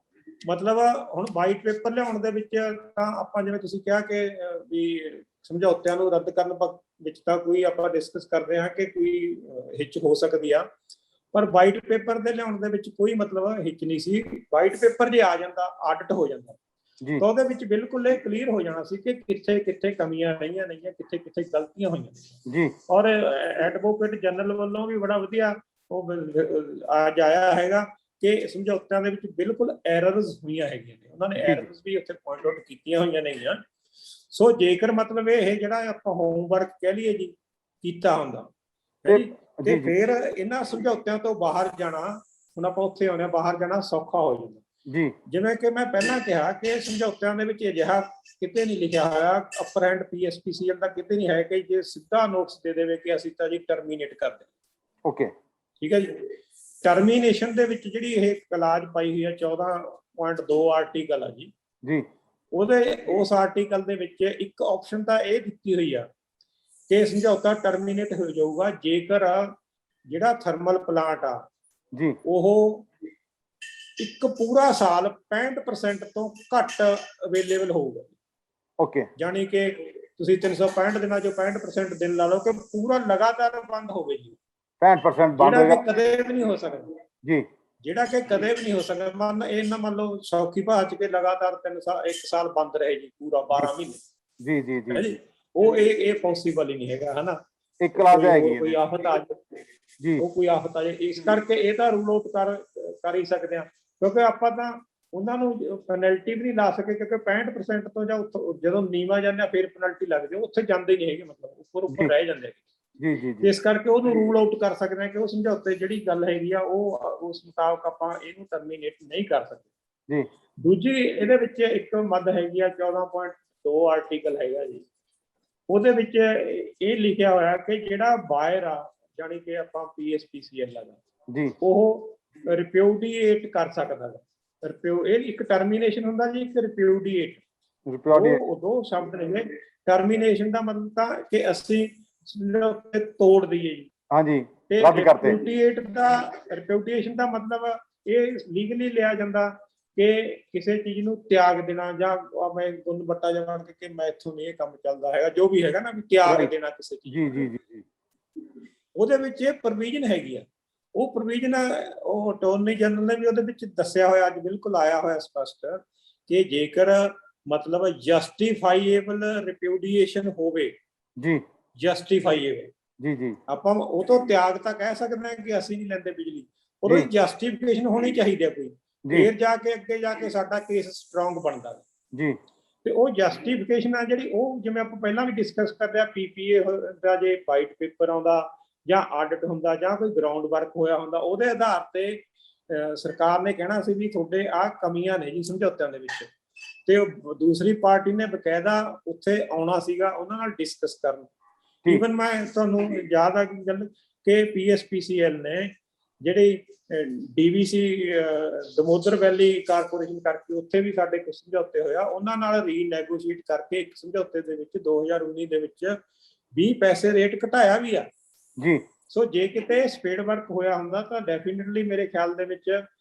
Speaker 2: ਮਤਲਬ ਹੁਣ ਵਾਈਟ ਪੇਪਰ ਲਿਆਉਣ ਦੇ ਵਿੱਚ ਤਾਂ ਆਪਾਂ ਜਿਵੇਂ ਤੁਸੀਂ ਕਿਹਾ ਕਿ ਵੀ ਸਮਝੌਤਿਆਂ ਨੂੰ ਰੱਦ ਕਰਨ ਵਿੱਚ ਤਾਂ ਕੋਈ ਆਪਾਂ ਡਿਸਕਸ ਕਰਦੇ ਹਾਂ ਕਿ ਕੋਈ ਹਿੱਚ ਹੋ ਸਕਦੀ ਆ, ਪਰ ਵਾਈਟ ਪੇਪਰ ਦੇ ਲਿਆਉਣ ਦੇ ਵਿੱਚ ਕੋਈ ਮਤਲਬ ਹਿੱਚ ਨਹੀਂ ਸੀ। ਵਾਈਟ ਪੇਪਰ ਜੇ ਆ ਜਾਂਦਾ, ਆਡਿਟ ਹੋ ਜਾਂਦਾ, ਤਾਂ ਉਹਦੇ ਵਿੱਚ ਬਿਲਕੁਲ ਇਹ ਕਲੀਅਰ ਹੋ ਜਾਣਾ ਸੀ ਕਿ ਕਿੱਥੇ ਕਿੱਥੇ ਕਮੀਆਂ ਰਹੀਆਂ ਨੇਗੀਆਂ, ਕਿੱਥੇ ਕਿੱਥੇ ਗਲਤੀਆਂ ਹੋਈਆਂ ਜੀ। ਔਰ ਐਡਵੋਕੇਟ ਜਨਰਲ ਵੱਲੋਂ ਵੀ ਬੜਾ ਵਧੀਆ ਉਹ ਅੱਜ ਆਇਆ ਹੈਗਾ ਕਿ ਸਮਝੌਤਿਆਂ ਦੇ ਵਿੱਚ ਬਿਲਕੁਲ ਐਰਰਸ ਹੋਈਆਂ ਹੈਗੀਆਂ ਨੇ। ਉਹਨਾਂ ਨੇ ਐਰਰਸ ਵੀ ਉੱਥੇ ਪੁਆਇੰਟ ਆਊਟ ਕੀਤੀਆਂ ਹੋਈਆਂ ਨੇਗੀਆਂ। ਸੋ ਜੇਕਰ ਮਤਲਬ ਇਹ ਜਿਹੜਾ ਆਪਾਂ ਹੋਮਵਰਕ ਕਹਿ ਲਈਏ ਜੀ ਕੀਤਾ ਹੁੰਦਾ ਤੇ ਫਿਰ ਇਹਨਾਂ ਸਮਝੌਤਿਆਂ ਤੋਂ ਬਾਹਰ ਜਾਣਾ, ਹੁਣ ਆਪਾਂ ਉੱਥੇ ਆਉਂਦੇ ਹਾਂ, ਬਾਹਰ ਜਾਣਾ ਸੌਖਾ ਹੋ ਜਾਂਦਾ।
Speaker 3: ਜੀ।
Speaker 2: ਜਿਵੇਂ ਕਿ ਮੈਂ ਪਹਿਲਾਂ ਕਿਹਾ ਕਿ ਸਮਝੌਤਿਆਂ ਦੇ ਵਿੱਚ ਅਜਿਹਾ ਕਿਤੇ ਨਹੀਂ ਲਿਖਿਆ ਹੋਇਆ, ਅਪਰ ਐਂਡ PSPCL ਦਾ ਕਿਤੇ ਨਹੀਂ ਹੈ ਕਿ ਜੇ ਸਿੱਧਾ ਨੋਟਿਸ ਦੇ ਦੇਵੇ ਕਿ ਅਸੀਂ ਤਾਂ ਜੀ ਟਰਮੀਨੇਟ ਕਰ ਦੇ।
Speaker 3: ਓਕੇ,
Speaker 2: ਠੀਕ ਹੈ ਜੀ। ਟਰਮੀਨੇਸ਼ਨ ਦੇ ਵਿੱਚ ਜਿਹੜੀ ਇਹ ਕਲਾਜ਼ ਪਾਈ ਹੋਈ ਹੈ 14.2 ਆਰਟੀਕਲ ਆ ਜੀ, ਉਹਦੇ ਉਸ ਆਰਟੀਕਲ ਦੇ ਵਿੱਚ ਇੱਕ ਆਪਸ਼ਨ ਤਾਂ ਇਹ ਦਿੱਤੀ ਹੋਈ ਆ ਕਿ ਸਮਝੌਤਾ ਟਰਮੀਨੇਟ ਹੋ ਜਾਊਗਾ ਜੇਕਰ ਜਿਹੜਾ ਥਰਮਲ ਪਲਾਂਟ ਆ
Speaker 3: ਜੀ
Speaker 2: ਉਹ ਇੱਕ ਪੂਰਾ ਸਾਲ 65% ਤੋਂ ਘੱਟ ਅਵੇਲੇਬਲ ਹੋਊਗਾ।
Speaker 3: ਓਕੇ,
Speaker 2: ਯਾਨੀ ਕਿ ਤੁਸੀਂ 365 ਦਿਨਾਂ ਚੋਂ 65% ਦਿਨ ਲਾ ਲਓ ਕਿ ਪੂਰਾ ਲਗਾਤਾਰ ਬੰਦ ਹੋਵੇ ਜੀ।
Speaker 3: 65% ਬੰਦ
Speaker 2: ਜਿਹੜਾ
Speaker 3: ਹੋਏਗਾ,
Speaker 2: ਕਿ ਕਦੇ ਵੀ ਨਹੀਂ ਹੋ ਸਕਦਾ
Speaker 3: ਜੀ,
Speaker 2: ਜਿਹੜਾ ਕਿ ਕਦੇ ਵੀ ਨਹੀਂ ਹੋ ਸਕਦਾ। ਇਹ ਨਾ ਮੰਨ ਲਓ ਸੌਖੀ ਭਾਅ ਚ ਕੇ ਲਗਾਤਾਰ 1 ਸਾਲ ਬੰਦ ਰਹੇ ਜੀ, ਪੂਰਾ 12 ਮਹੀਨੇ।
Speaker 3: ਜੀ ਜੀ ਜੀ,
Speaker 2: ਉਹ ਇਹ ਪੋਸੀਬਲ ਹੀ ਨਹੀਂ ਹੈਗਾ, ਹਨਾ।
Speaker 3: ਇੱਕ ਕਲਾਸ ਹੈਗੀ
Speaker 2: ਕੋਈ ਆਫਤ ਆ ਜਾਏ
Speaker 3: ਜੀ,
Speaker 2: ਉਹ ਕੋਈ ਆਫਤ ਆ ਜਾਏ, ਇਸ ਕਰਕੇ ਇਹ ਤਾਂ ਰੂਲ ਆਊਟ ਕਰ ਹੀ ਸਕਦੇ ਆ, ਕਿਉਂਕਿ ਆਪਾਂ ਤਾਂ ਉਹਨਾਂ ਨੂੰ ਪੈਨਲਟੀ ਵੀ ਨਹੀਂ ਲਾ ਸਕੇ, ਕਿਉਂਕਿ 65% ਤੋਂ ਜਾਂ ਜਦੋਂ ਨੀਵਾਂ ਜਾਂਦੇ ਫਿਰ ਪੈਨਲਟੀ ਲੱਗਦੀ, ਉੱਥੇ ਜਾਂਦੇ ਨਹੀਂ ਹੈਗੇ, ਮਤਲਬ ਉੱਪਰ ਰਹਿ ਜਾਂਦੇ ਹੈਗੇ।
Speaker 3: ਜੀ ਜੀ ਜੀ,
Speaker 2: ਇਸ ਕਰਕੇ ਉਹਨੂੰ ਰੂਲ ਆਊਟ ਕਰ ਸਕਦੇ ਆ ਕਿ ਉਹ ਸਮਝੌਤੇ ਜਿਹੜੀ ਗੱਲ ਹੈਗੀ ਆ ਉਹ ਉਸ ਮੁਤਾਬਕ ਆਪਾਂ ਇਹਨੂੰ ਟਰਮੀਨੇਟ ਨਹੀਂ ਕਰ ਸਕਦੇ
Speaker 3: ਜੀ।
Speaker 2: ਦੂਜੀ ਇਹਦੇ ਵਿੱਚ ਇੱਕ ਮੱਦ ਹੈਗੀ ਆ 14.2 ਆਰਟੀਕਲ ਹੈਗਾ ਜੀ, ਉਹਦੇ ਵਿੱਚ ਇਹ ਲਿਖਿਆ ਹੋਇਆ ਕਿ ਜਿਹੜਾ ਬਾਇਰ ਆ ਜਾਨੀ ਕਿ ਆਪਾਂ PSPCL ਦਾ
Speaker 3: ਜੀ,
Speaker 2: ਉਹ ਰਿਪਿਊਡੀਏਟ ਕਰ ਸਕਦਾ ਹੈ। ਇਹ ਇੱਕ ਟਰਮੀਨੇਸ਼ਨ ਹੁੰਦਾ ਜੀ, ਇੱਕ ਰਿਪਿਊਡੀਏਟ, ਉਹ ਦੋ ਸ਼ਬਦ ਨੇ। ਟਰਮੀਨੇਸ਼ਨ ਦਾ ਮਤਲਬ ਤਾਂ ਕਿ ਅਸੀਂ ਤੋੜ ਦਈਏ ਜੀ,
Speaker 3: ਹਾਂਜੀ, ਰੱਦ ਕਰਤੇ।
Speaker 2: ਰਿਪਿਊਟੇਸ਼ਨ ਦਾ ਮਤਲਬ ਇਹ ਲੀਗਲੀ ਲਿਆ ਜਾਂਦਾ ਕਿ ਕਿਸੇ ਚੀਜ਼ ਨੂੰ ਤਿਆਗ ਦੇਣਾ, ਜਾਂ ਮੈਂ ਗੁੰਨ ਬੱਟਾ ਜਿਹਾ ਬਣ ਕੇ ਮੈਂ ਇੱਥੋਂ ਨਹੀਂ ਇਹ ਕੰਮ ਚੱਲਦਾ ਹੈਗਾ, ਜੋ ਵੀ ਹੈਗਾ ਨਾ, ਵੀ ਤਿਆਗ ਦੇਣਾ ਕਿਸੇ ਚੀਜ਼।
Speaker 3: ਜੀ ਜੀ ਜੀ,
Speaker 2: ਉਹਦੇ ਵਿੱਚ ਇਹ ਪ੍ਰੋਵੀਜ਼ਨ ਹੈਗੀ ਆ। ਉਹ ਪ੍ਰੋਵੀਜ਼ਨ ਉਹ ਅਟਾਰਨੀ ਜਨਰਲ ਨੇ ਵੀ ਉਹਦੇ ਵਿੱਚ ਦੱਸਿਆ ਹੋਇਆ, ਅੱਜ ਬਿਲਕੁਲ ਆਇਆ ਹੋਇਆ ਸਪਸ਼ਟ, ਕਿ ਜੇਕਰ ਮਤਲਬ ਜਸਟੀਫਾਈਏਬਲ ਰਿਪਿਊਡੀਏਸ਼ਨ ਹੋਵੇ ਜੀ, ਜਸਟੀਫਾਈਏਬਲ
Speaker 3: ਜੀ ਜੀ,
Speaker 2: ਆਪਾਂ ਉਹ ਤੋਂ ਤਿਆਗ ਤਾਂ ਕਹਿ ਸਕਦੇ ਹਾਂ ਕਿ ਅਸੀਂ ਨਹੀਂ ਲੈਂਦੇ ਬਿਜਲੀ, ਉਹਦੀ ਜਸਟੀਫਿਕੇਸ਼ਨ ਹੋਣੀ ਚਾਹੀਦੀ ਹੈ ਕੋਈ, ਫਿਰ ਜਾ ਕੇ ਅੱਗੇ ਜਾ ਕੇ ਸਾਡਾ ਕੇਸ ਸਟਰੋਂਗ ਬਣਦਾ
Speaker 3: ਜੀ।
Speaker 2: ਤੇ ਉਹ ਜਸਟੀਫਿਕੇਸ਼ਨ ਆ ਜਿਹੜੀ, ਉਹ ਜਿਵੇਂ ਆਪਾਂ ਪਹਿਲਾਂ ਵੀ ਡਿਸਕਸ ਕਰਦੇ ਆ, PPA ਦਾ ਜੇ ਵਾਈਟ ਪੇਪਰ ਆਉਂਦਾ ਜਾਂ ਆਡਿਟ ਹੁੰਦਾ ਜਾਂ ਕੋਈ ਗਰਾਊਂਡ ਵਰਕ ਹੋਇਆ ਹੁੰਦਾ, ਉਹਦੇ ਆਧਾਰ ਤੇ ਸਰਕਾਰ ਨੇ ਕਹਿਣਾ ਸੀ ਵੀ ਤੁਹਾਡੇ ਆਹ ਕਮੀਆਂ ਨੇ ਜੀ ਸਮਝੌਤਿਆਂ ਦੇ ਵਿੱਚ, ਤੇ ਦੂਸਰੀ ਪਾਰਟੀ ਨੇ ਬਕਾਇਦਾ ਉੱਥੇ ਆਉਣਾ ਸੀਗਾ ਉਹਨਾਂ ਨਾਲ ਡਿਸਕਸ ਕਰਨ। ਈਵਨ ਮੈਂ ਤੁਹਾਨੂੰ ਯਾਦ ਆ ਗੱਲ ਕਿ PSPCL ਨੇ ਜਿਹੜੀ DVC ਦਮੋਦਰ ਵੈਲੀ ਕਾਰਪੋਰੇਸ਼ਨ ਕਰਕੇ ਉੱਥੇ ਵੀ ਸਾਡੇ ਕੁਝ ਸਮਝੌਤੇ ਹੋਇਆ, ਉਹਨਾਂ ਨਾਲ ਰੀਨੈਗੋਸ਼ੀਏਟ ਕਰਕੇ ਇੱਕ ਸਮਝੌਤੇ ਦੇ ਵਿੱਚ 2019 ਦੇ ਵਿੱਚ 20 ਪੈਸੇ ਰੇਟ ਘਟਾਇਆ ਵੀ ਆ ਜੀ। ਸੋ ਜੇ ਕਿਤੇ ਸਪੀਡ ਵਰਕ ਹੋਇਆ ਹੁੰਦਾ ਤਾਂ ਡੈਫੀਨਿਟਲੀ ਮੇਰੇ ਖਿਆਲ ਦੇ ਵਿੱਚ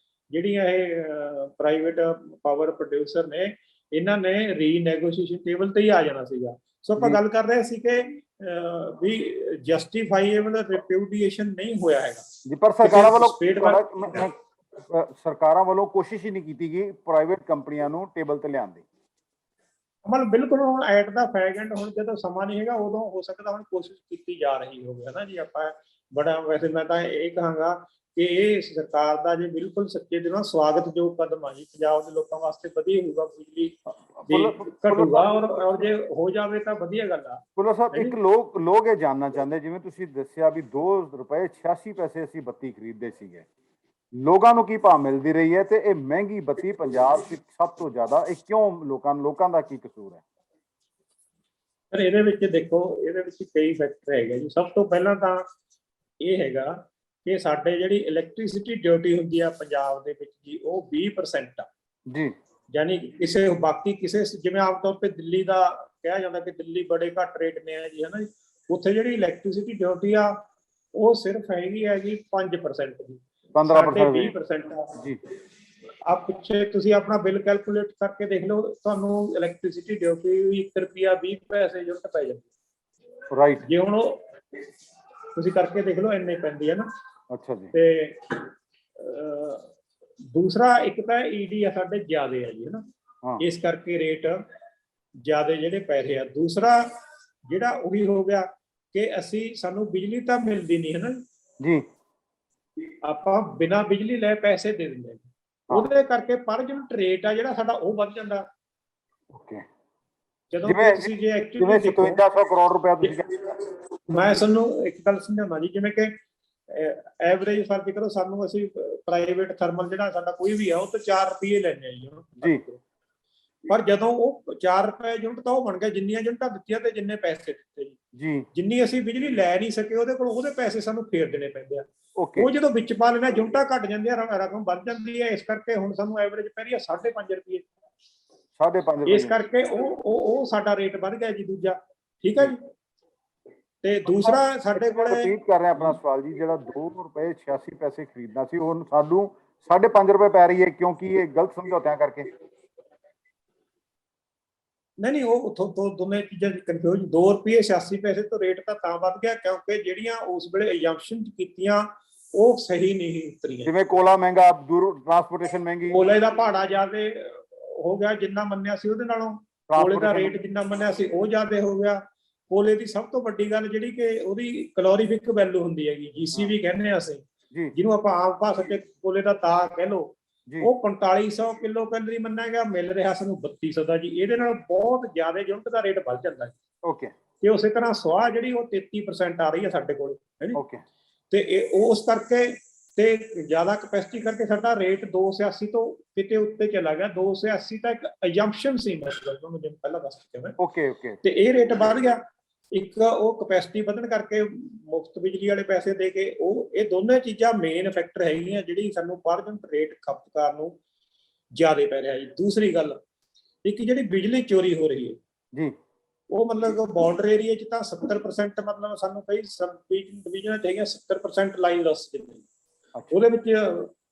Speaker 2: ਜਿਹੜੀਆਂ ਇਹ ਪ੍ਰਾਈਵੇਟ ਪਾਵਰ ਪ੍ਰੋਡਿਊਸਰ ਨੇ, ਇਹਨਾਂ ਨੇ ਰੀਨੈਗੋਸ਼ੀਏਸ਼ਨ ਟੇਬਲ ਤੇ ਹੀ ਆ ਜਾਣਾ ਸੀਗਾ। ਸੋ ਆਪਾਂ ਗੱਲ ਕਰ ਰਹੇ ਸੀ ਕਿ ਵੀ ਜਸਟੀਫਾਈਏਬਲ ਰਿਪਿਊਡੀਏਸ਼ਨ ਨਹੀਂ ਹੋਇਆ ਹੈਗਾ ਜੀ, ਪਰ
Speaker 3: ਸਰਕਾਰਾਂ ਵੱਲੋਂ ਕੋਸ਼ਿਸ਼ ਹੀ ਨਹੀਂ ਕੀਤੀ ਗਈ ਪ੍ਰਾਈਵੇਟ ਕੰਪਨੀਆਂ ਨੂੰ ਟੇਬਲ ਤੇ ਲਿਆਉਣ ਦੀ।
Speaker 2: ਮਤਲਬ ਬਿਲਕੁਲ ਹੁਣ ਐਟ ਦਾ ਫੈਗ ਐਂਡ, ਹੁਣ ਜਦੋਂ ਸਮਾਂ ਨਹੀਂ ਹੈਗਾ ਉਦੋਂ ਹੋ ਸਕਦਾ ਹੁਣ ਕੋਸ਼ਿਸ਼ ਕੀਤੀ ਜਾ ਰਹੀ ਹੋਵੇ, ਹਨਾ ਜੀ। ਆਪਾਂ ਬੜਾ, ਵੈਸੇ ਮੈਂ ਤਾਂ ਇਹ ਕਹਾਂਗਾ ਕਿ ਇਹ ਸਰਕਾਰ ਦਾ ਜੇ ਬਿਲਕੁਲ ਸੱਚੇ ਦਿਲੋਂ ਸਵਾਗਤਯੋਗ ਕਦਮ ਆ ਜੀ, ਪੰਜਾਬ ਦੇ ਲੋਕਾਂ ਵਾਸਤੇ ਵਧੀਆ ਹੋਊਗਾ, ਬਿਜਲੀ ਘਟੂਗਾ ਔਰ ਜੇ ਹੋ ਜਾਵੇ ਤਾਂ ਵਧੀਆ ਗੱਲ ਆ।
Speaker 3: ਪੁੱਲਾ ਸਾਹਿਬ, ਇੱਕ ਲੋਕ ਇਹ ਜਾਣਨਾ ਚਾਹੁੰਦੇ, ਜਿਵੇਂ ਤੁਸੀਂ ਦੱਸਿਆ ਵੀ 2 ਰੁਪਏ 86 ਪੈਸੇ ਅਸੀਂ ਬੱਤੀ ਖਰੀਦਦੇ ਸੀਗੇ, ਲੋਕਾਂ ਨੂੰ ਕੀ ਭਾਅ ਮਿਲਦੀ ਰਹੀ ਹੈ, ਤੇ ਇਹ ਮਹਿੰਗੀ ਬੱਤੀ ਪੰਜਾਬ ਵਿੱਚ ਸਭ ਤੋਂ ਜ਼ਿਆਦਾ, ਇਹ ਕਿਉਂ ਲੋਕਾਂ ਦਾ ਕੀ ਕਸੂਰ ਹੈ?
Speaker 2: ਪਰ ਇਹਦੇ ਵਿੱਚ ਦੇਖੋ, ਇਹਦੇ ਵਿੱਚ ਕਈ ਫੈਕਟਰ ਹੈਗੇ ਜੀ। ਸਭ ਤੋਂ ਪਹਿਲਾਂ ਤਾਂ ਇਹ ਹੈਗਾ ਕਿ ਸਾਡੇ ਜਿਹੜੀ ਇਲੈਕਟ੍ਰਿਸਿਟੀ ਡਿਊਟੀ ਹੁੰਦੀ ਆ ਪੰਜਾਬ ਦੇ ਵਿੱਚ ਜੀ, ਉਹ 20% ਆ ਜੀ। ਯਾਨੀ ਕਿਸੇ ਬਾਕੀ ਕਿਸੇ, ਜਿਵੇਂ ਆਮ ਤੌਰ ਤੇ ਦਿੱਲੀ ਦਾ ਕਿਹਾ ਜਾਂਦਾ ਕਿ ਦਿੱਲੀ ਬੜੇ ਘੱਟ ਰੇਟ ਨੇ ਆ ਜੀ, ਹਨਾ ਜੀ। ਉੱਥੇ ਜਿਹੜੀ ਇਲੈਕਟ੍ਰਿਸਿਟੀ ਡਿਊਟੀ ਆ ਉਹ ਸਿਰਫ ਹੈਗੀ ਆ ਜੀ 5% ਦੀ, 20% ਆ ਜੀ। ਆ ਪਿੱਛੇ ਤੁਸੀਂ ਆਪਣਾ ਬਿੱਲ ਕੈਲਕੂਲੇਟ ਕਰਕੇ ਦੇਖ ਲਓ, ਤੁਹਾਨੂੰ ਇਲੈਕਟ੍ਰਿਸਿਟੀ ਡਿਊਟੀ 1 ਰੁਪਿਆ 20 ਪੈਸੇ ਯੂਨਿਟ ਪੈ ਜਾਂਦੀ, ਰਾਈਟ। ਜੇ ਹੁਣ ਉਹ ਤੁਸੀਂ ਕਰਕੇ ਦੇਖ ਲਓ ਇੰਨੇ ਪੈਂਦੀ ਹੈ ਨਾ। ਅੱਛਾ ਜੀ। ਤੇ ਦੂਸਰਾ, ਇੱਕ ਤਾਂ ED ਆ ਸਾਡੇ ਜ਼ਿਆਦੇ ਆ ਜੀ, ਹਨਾ, ਇਸ ਕਰਕੇ ਰੇਟ ਜ਼ਿਆਦੇ ਜਿਹੜੇ ਪੈ ਰਹੇ ਆ। ਦੂਸਰਾ ਜਿਹੜਾ ਉਹੀ ਹੋ ਗਿਆ ਕਿ ਸਾਨੂੰ ਬਿਜਲੀ ਤਾਂ ਮਿਲਦੀ ਨਹੀਂ, ਹਨਾ ਜੀ, ਆਪਾਂ ਬਿਨਾਂ ਬਿਜਲੀ ਲੈ ਪੈਸੇ ਦੇ ਦਿੰਦੇ, ਉਹਦੇ ਕਰਕੇ ਪਰ ਯੂਨਿਟ ਰੇਟ ਆ ਜਿਹੜਾ ਸਾਡਾ ਉਹ ਵੱਧ ਜਾਂਦਾ। ਓਕੇ, ਜਦੋਂ ਤੁਸੀਂ ਜੇ ਐਕਚੁਅਲੀ 5700 ਕਰੋੜ ਰੁਪਏ, ਮੈਂ ਤੁਹਾਨੂੰ ਇੱਕ ਗੱਲ ਸਮਝਾਉਣਾ ਜੀ, ਜਿਵੇਂ ਕਿ ਐਵਰੇਜ ਫਰਕ ਕਰੋ, ਸਾਨੂੰ ਅਸੀਂ ਪ੍ਰਾਈਵੇਟ ਥਰਮਲ ਜਿਹੜਾ ਸਾਡਾ ਕੋਈ ਵੀ ਆ ਉਹ ਤੋਂ 4 ਰੁਪਏ ਲੈਣੇ ਆ ਜੀ। ਪਰ ਜਦੋਂ ਉਹ 4 ਰੁਪਏ ਯੂਨਿਟ ਤਾਂ ਉਹ ਬਣ ਗਿਆ ਜਿੰਨੀਆਂ ਯੂਨਿਟਾਂ ਦਿੱਤੀਆਂ ਤੇ ਜਿੰਨੇ ਪੈਸੇ ਦਿੱਤੇ ਜੀ, ਜਿੰਨੀ ਅਸੀਂ ਬਿਜਲੀ ਲੈ ਨਹੀਂ ਸਕੇ ਉਹਦੇ ਕੋਲ ਉਹਦੇ ਪੈਸੇ ਸਾਨੂੰ ਫੇਰ ਦੇਣੇ ਪੈਂਦੇ ਆ। ਉਹ ਜਦੋਂ ਵਿੱਚ ਪਾ ਲੈਣਾ ਯੂਨਿਟਾਂ ਘਟ ਜਾਂਦੀਆਂ, ਰਕਮ ਵੱਧ ਜਾਂਦੀ ਹੈ। ਇਸ ਕਰਕੇ ਹੁਣ ਸਾਨੂੰ ਐਵਰੇਜ ਪੈ ਰਹੀ ਹੈ 5.5 ਰੁਪਏ।
Speaker 3: 5.5
Speaker 2: ਇਸ ਕਰਕੇ ਉਹ ਸਾਡਾ ਰੇਟ ਵੱਧ ਗਿਆ ਜੀ ਦੂਜਾ। ਠੀਕ ਹੈ ਜੀ। ਤੇ ਦੂਸਰਾ ਸਾਡੇ ਕੋਲ
Speaker 3: ਰਿਪੀਟ ਕਰ ਰਿਹਾ ਆਪਣਾ ਸਵਾਲ ਜੀ, ਜਿਹੜਾ 2 ਰੁਪਏ 86 ਪੈਸੇ ਖਰੀਦਣਾ ਸੀ ਉਹ ਸਾਨੂੰ 5.5 ਰੁਪਏ ਪੈ ਰਹੀ ਹੈ, ਕਿਉਂਕਿ ਇਹ ਗਲਤ ਸਮਝੌਤਿਆਂ ਕਰਕੇ।
Speaker 2: ਨਹੀਂ ਉਹ ਦੋਨੇ ਚੀਜ਼ਾਂ ਕਨਫਿਊਜ਼। 2 ਰੁਪਏ 86 ਪੈਸੇ ਤੋਂ ਰੇਟ ਤਾਂ ਵੱਧ ਗਿਆ ਕਿਉਂਕਿ ਜਿਹੜੀਆਂ ਉਸ ਵੇਲੇ ਐਗਜ਼ੈਂਪਸ਼ਨ ਕੀਤੀਆਂ ਉਹ ਸਹੀ ਨਹੀਂ ਉਤਰੀਆਂ।
Speaker 3: ਜਿਵੇਂ ਕੋਲਾ ਮਹਿੰਗਾ, ਦੂਰ ਟਰਾਂਸਪੋਰਟੇਸ਼ਨ ਮਹਿੰਗੀ,
Speaker 2: ਕੋਲੇ ਦਾ ਭਾੜਾ ਜ਼ਿਆਦਾ ਹੋ ਗਿਆ ਜਿੰਨਾ ਮੰਨਿਆ ਸੀ ਉਹਦੇ ਨਾਲੋਂ, ਕੋਲੇ ਦਾ ਰੇਟ ਜਿੰਨਾ ਮੰਨਿਆ ਸੀ ਉਹ ਜ਼ਿਆਦਾ ਹੋ ਗਿਆ। ਕੋਲੇ ਦੀ ਸਭ ਤੋਂ ਵੱਡੀ ਗੱਲ ਜਿਹੜੀ ਕਿ ਉਹਦੀ ਕਲੋਰੀਫਿਕ ਵੈਲਿਊ ਹੁੰਦੀ ਹੈਗੀ, GCV ਕਹਿੰਦੇ ਆ ਅਸੀਂ, ਜਿਹਨੂੰ ਆਪਾਂ ਆਮ ਭਾਸ਼ਾ ਚ ਕੋਲੇ ਦਾ ਤਾਗ ਕਹਿ ਲਓ, ਉਹ 4500 ਕਿਲੋ ਕੈਲੋਰੀ ਮੰਨਿਆ ਗਿਆ, ਮਿਲ ਰਿਹਾ ਸਾਨੂੰ 3200 ਦਾ ਜੀ। ਇਹਦੇ ਨਾਲ ਬਹੁਤ ਜ਼ਿਆਦਾ ਯੂਨਿਟ ਦਾ ਰੇਟ ਵੱਧ ਜਾਂਦਾ ਹੈ।
Speaker 3: ਓਕੇ।
Speaker 2: ਤੇ ਉਸੇ ਤਰ੍ਹਾਂ ਸਵਾਹ ਜਿਹੜੀ ਉਹ 33% ਆ ਰਹੀ ਹੈ ਸਾਡੇ ਕੋਲ, ਹੈ ਜੀ।
Speaker 3: ਓਕੇ।
Speaker 2: ਤੇ ਉਸ ਕਰਕੇ ਤੇ ਜ਼ਿਆਦਾ ਕਪੈਸਿਟੀ ਕਰਕੇ ਸਾਡਾ ਰੇਟ 286 ਤੋਂ ਕਿਤੇ ਉੱਤੇ ਚਲਾ ਗਿਆ। 286 ਤਾਂ ਇੱਕ ਐਗਜ਼ੈਂਪਸ਼ਨ ਸੀ, ਮਤਲਬ ਤੁਹਾਨੂੰ ਜਿਵੇਂ ਪਹਿਲਾਂ ਦੱਸ ਚੁੱਕਿਆ ਮੈਂ।
Speaker 3: ਓਕੇ।
Speaker 2: ਤੇ ਇਹ ਰੇਟ ਵੱਧ ਗਿਆ। ਇੱਕ ਉਹ ਕਪੈਸਿਟੀ ਵਧਣ ਕਰਕੇ ਮੁਫਤ ਬਿਜਲੀ ਵਾਲੇ ਪੈਸੇ ਦੇ ਕੇ ਇਹ ਦੋਨੇ ਚੀਜ਼ਾਂ ਮੇਨ ਫੈਕਟਰ ਹੈਗੀਆਂ ਜਿਹੜੀ ਸਾਨੂੰ ਪਰ ਯੂਨਿਟ ਰੇਟ ਖਪਤਕਾਰ ਨੂੰ ਜ਼ਿਆਦਾ ਪੈ ਰਿਹਾ ਜੀ। ਦੂਸਰੀ ਗੱਲ, ਇੱਕ ਜਿਹੜੀ ਬਿਜਲੀ ਚੋਰੀ ਹੋ ਰਹੀ ਹੈ
Speaker 3: ਜੀ, ਉਹ
Speaker 2: ਮਤਲਬ ਬਾਰਡਰ ਏਰੀਆ 'ਚ ਤਾਂ 70% ਮਤਲਬ ਸਾਨੂੰ ਕਈ ਡਿਵੀਜ਼ਨਾਂ 'ਚ ਹੈਗੀਆਂ 70% ਲਾਈਨ ਲਾਸ ਜਿੰਨੇ, ਉਹਦੇ ਵਿੱਚ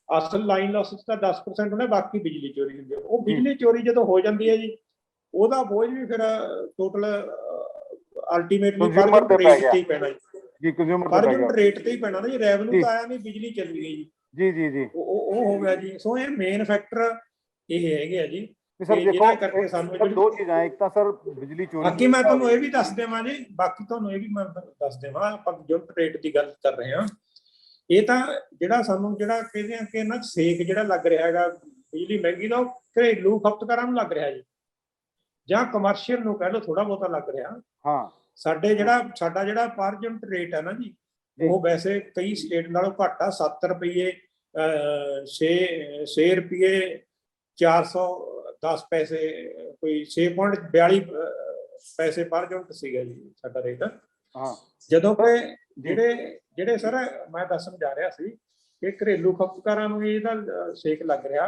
Speaker 2: ਅਸਲ ਲਾਈਨ ਲਾਸ ਤਾਂ 10% ਹੁੰਦਾ, ਬਾਕੀ ਬਿਜਲੀ ਚੋਰੀ ਹੁੰਦੀ ਹੈ। ਉਹ ਬਿਜਲੀ ਚੋਰੀ ਜਦੋਂ ਹੋ ਜਾਂਦੀ ਹੈ ਜੀ, ਉਹਦਾ ਬੋਝ ਵੀ ਫਿਰ ਟੋਟਲ ਅਲਟੀਮੇਟਲੀ ਪਰ ਯੂਨਿਟ ਰੇਟ ਤੇ ਹੀ ਪੈਣਾ ਜੀ, ਪਰ ਯੂਨਿਟ ਰੇਟ ਤੇ ਹੀ ਪੈਣਾ ਨਾ ਜੀ। ਰੈਵਨਿਊ ਤਾਂ ਆਇਆ ਨਹੀਂ, ਬਿਜਲੀ ਚੱਲੀ ਗਈ ਜੀ। ਉਹ ਹੋ ਗਿਆ ਜੀ। ਸੋ ਇਹ ਮੇਨ ਫੈਕਟਰ ਇਹ ਹੈਗੇ ਆ ਜੀ।
Speaker 3: ਸਰ ਦੇਖੋ ਕਰਕੇ ਸਾਨੂੰ ਦੋ ਚੀਜ਼ਾਂ, ਇੱਕ ਤਾਂ ਸਰ ਬਿਜਲੀ ਚੋਰੀ,
Speaker 2: ਬਾਕੀ ਮੈਂ ਤੁਹਾਨੂੰ ਇਹ ਵੀ ਦੱਸ ਦੇਵਾਂ ਜੀ, ਮੈਂ ਦੱਸ ਦੇਵਾਂ, ਆਪਾਂ ਯੂਨਿਟ ਰੇਟ ਦੀ ਗੱਲ ਕਰ ਰਹੇ ਹਾਂ। ਇਹ ਤਾਂ ਜਿਹੜਾ ਸਾਨੂੰ ਜਿਹੜਾ ਕਹਿੰਦੇ ਆ ਕਿ ਇਹਨਾਂ ਚ ਸੇਕ ਜਿਹੜਾ ਲੱਗ ਰਿਹਾ ਹੈਗਾ ਬਿਜਲੀ ਮਹਿੰਗੀ ਦਾ, ਉਹ ਘਰੇਲੂ ਖਪਤਕਾਰਾਂ ਨੂੰ ਲੱਗ ਰਿਹਾ ਜੀ, ਜਾਂ ਕਮਰਸ਼ੀਅਲ ਨੂੰ ਕਹਿ ਲਓ ਥੋੜਾ ਬਹੁਤਾ ਲੱਗ ਰਿਹਾ। ਸਾਡਾ ਜਿਹੜਾ ਪਰ ਯੂਨਿਟ ਰੇਟ ਹੈ ਨਾ ਜੀ, ਉਹ ਵੈਸੇ ਕਈ ਸਟੇਟ ਨਾਲੋਂ ਘੱਟ ਆ। 7 ਰੁਪਏ 6 ਰੁਪਏ 410 ਪੈਸੇ, ਕੋਈ 6.42 ਪੈਸੇ ਪਰ ਯੂਨਿਟ ਸੀਗਾ ਜੀ ਸਾਡਾ ਰੇਟ। ਜਦੋਂ ਕਿ ਜਿਹੜੇ ਸਰ ਮੈਂ ਦੱਸਣ ਜਾ ਰਿਹਾ ਸੀ ਕਿ ਘਰੇਲੂ ਖਪਤਕਾਰਾਂ ਨੂੰ ਇਹਦਾ ਸੇਕ ਲੱਗ ਰਿਹਾ।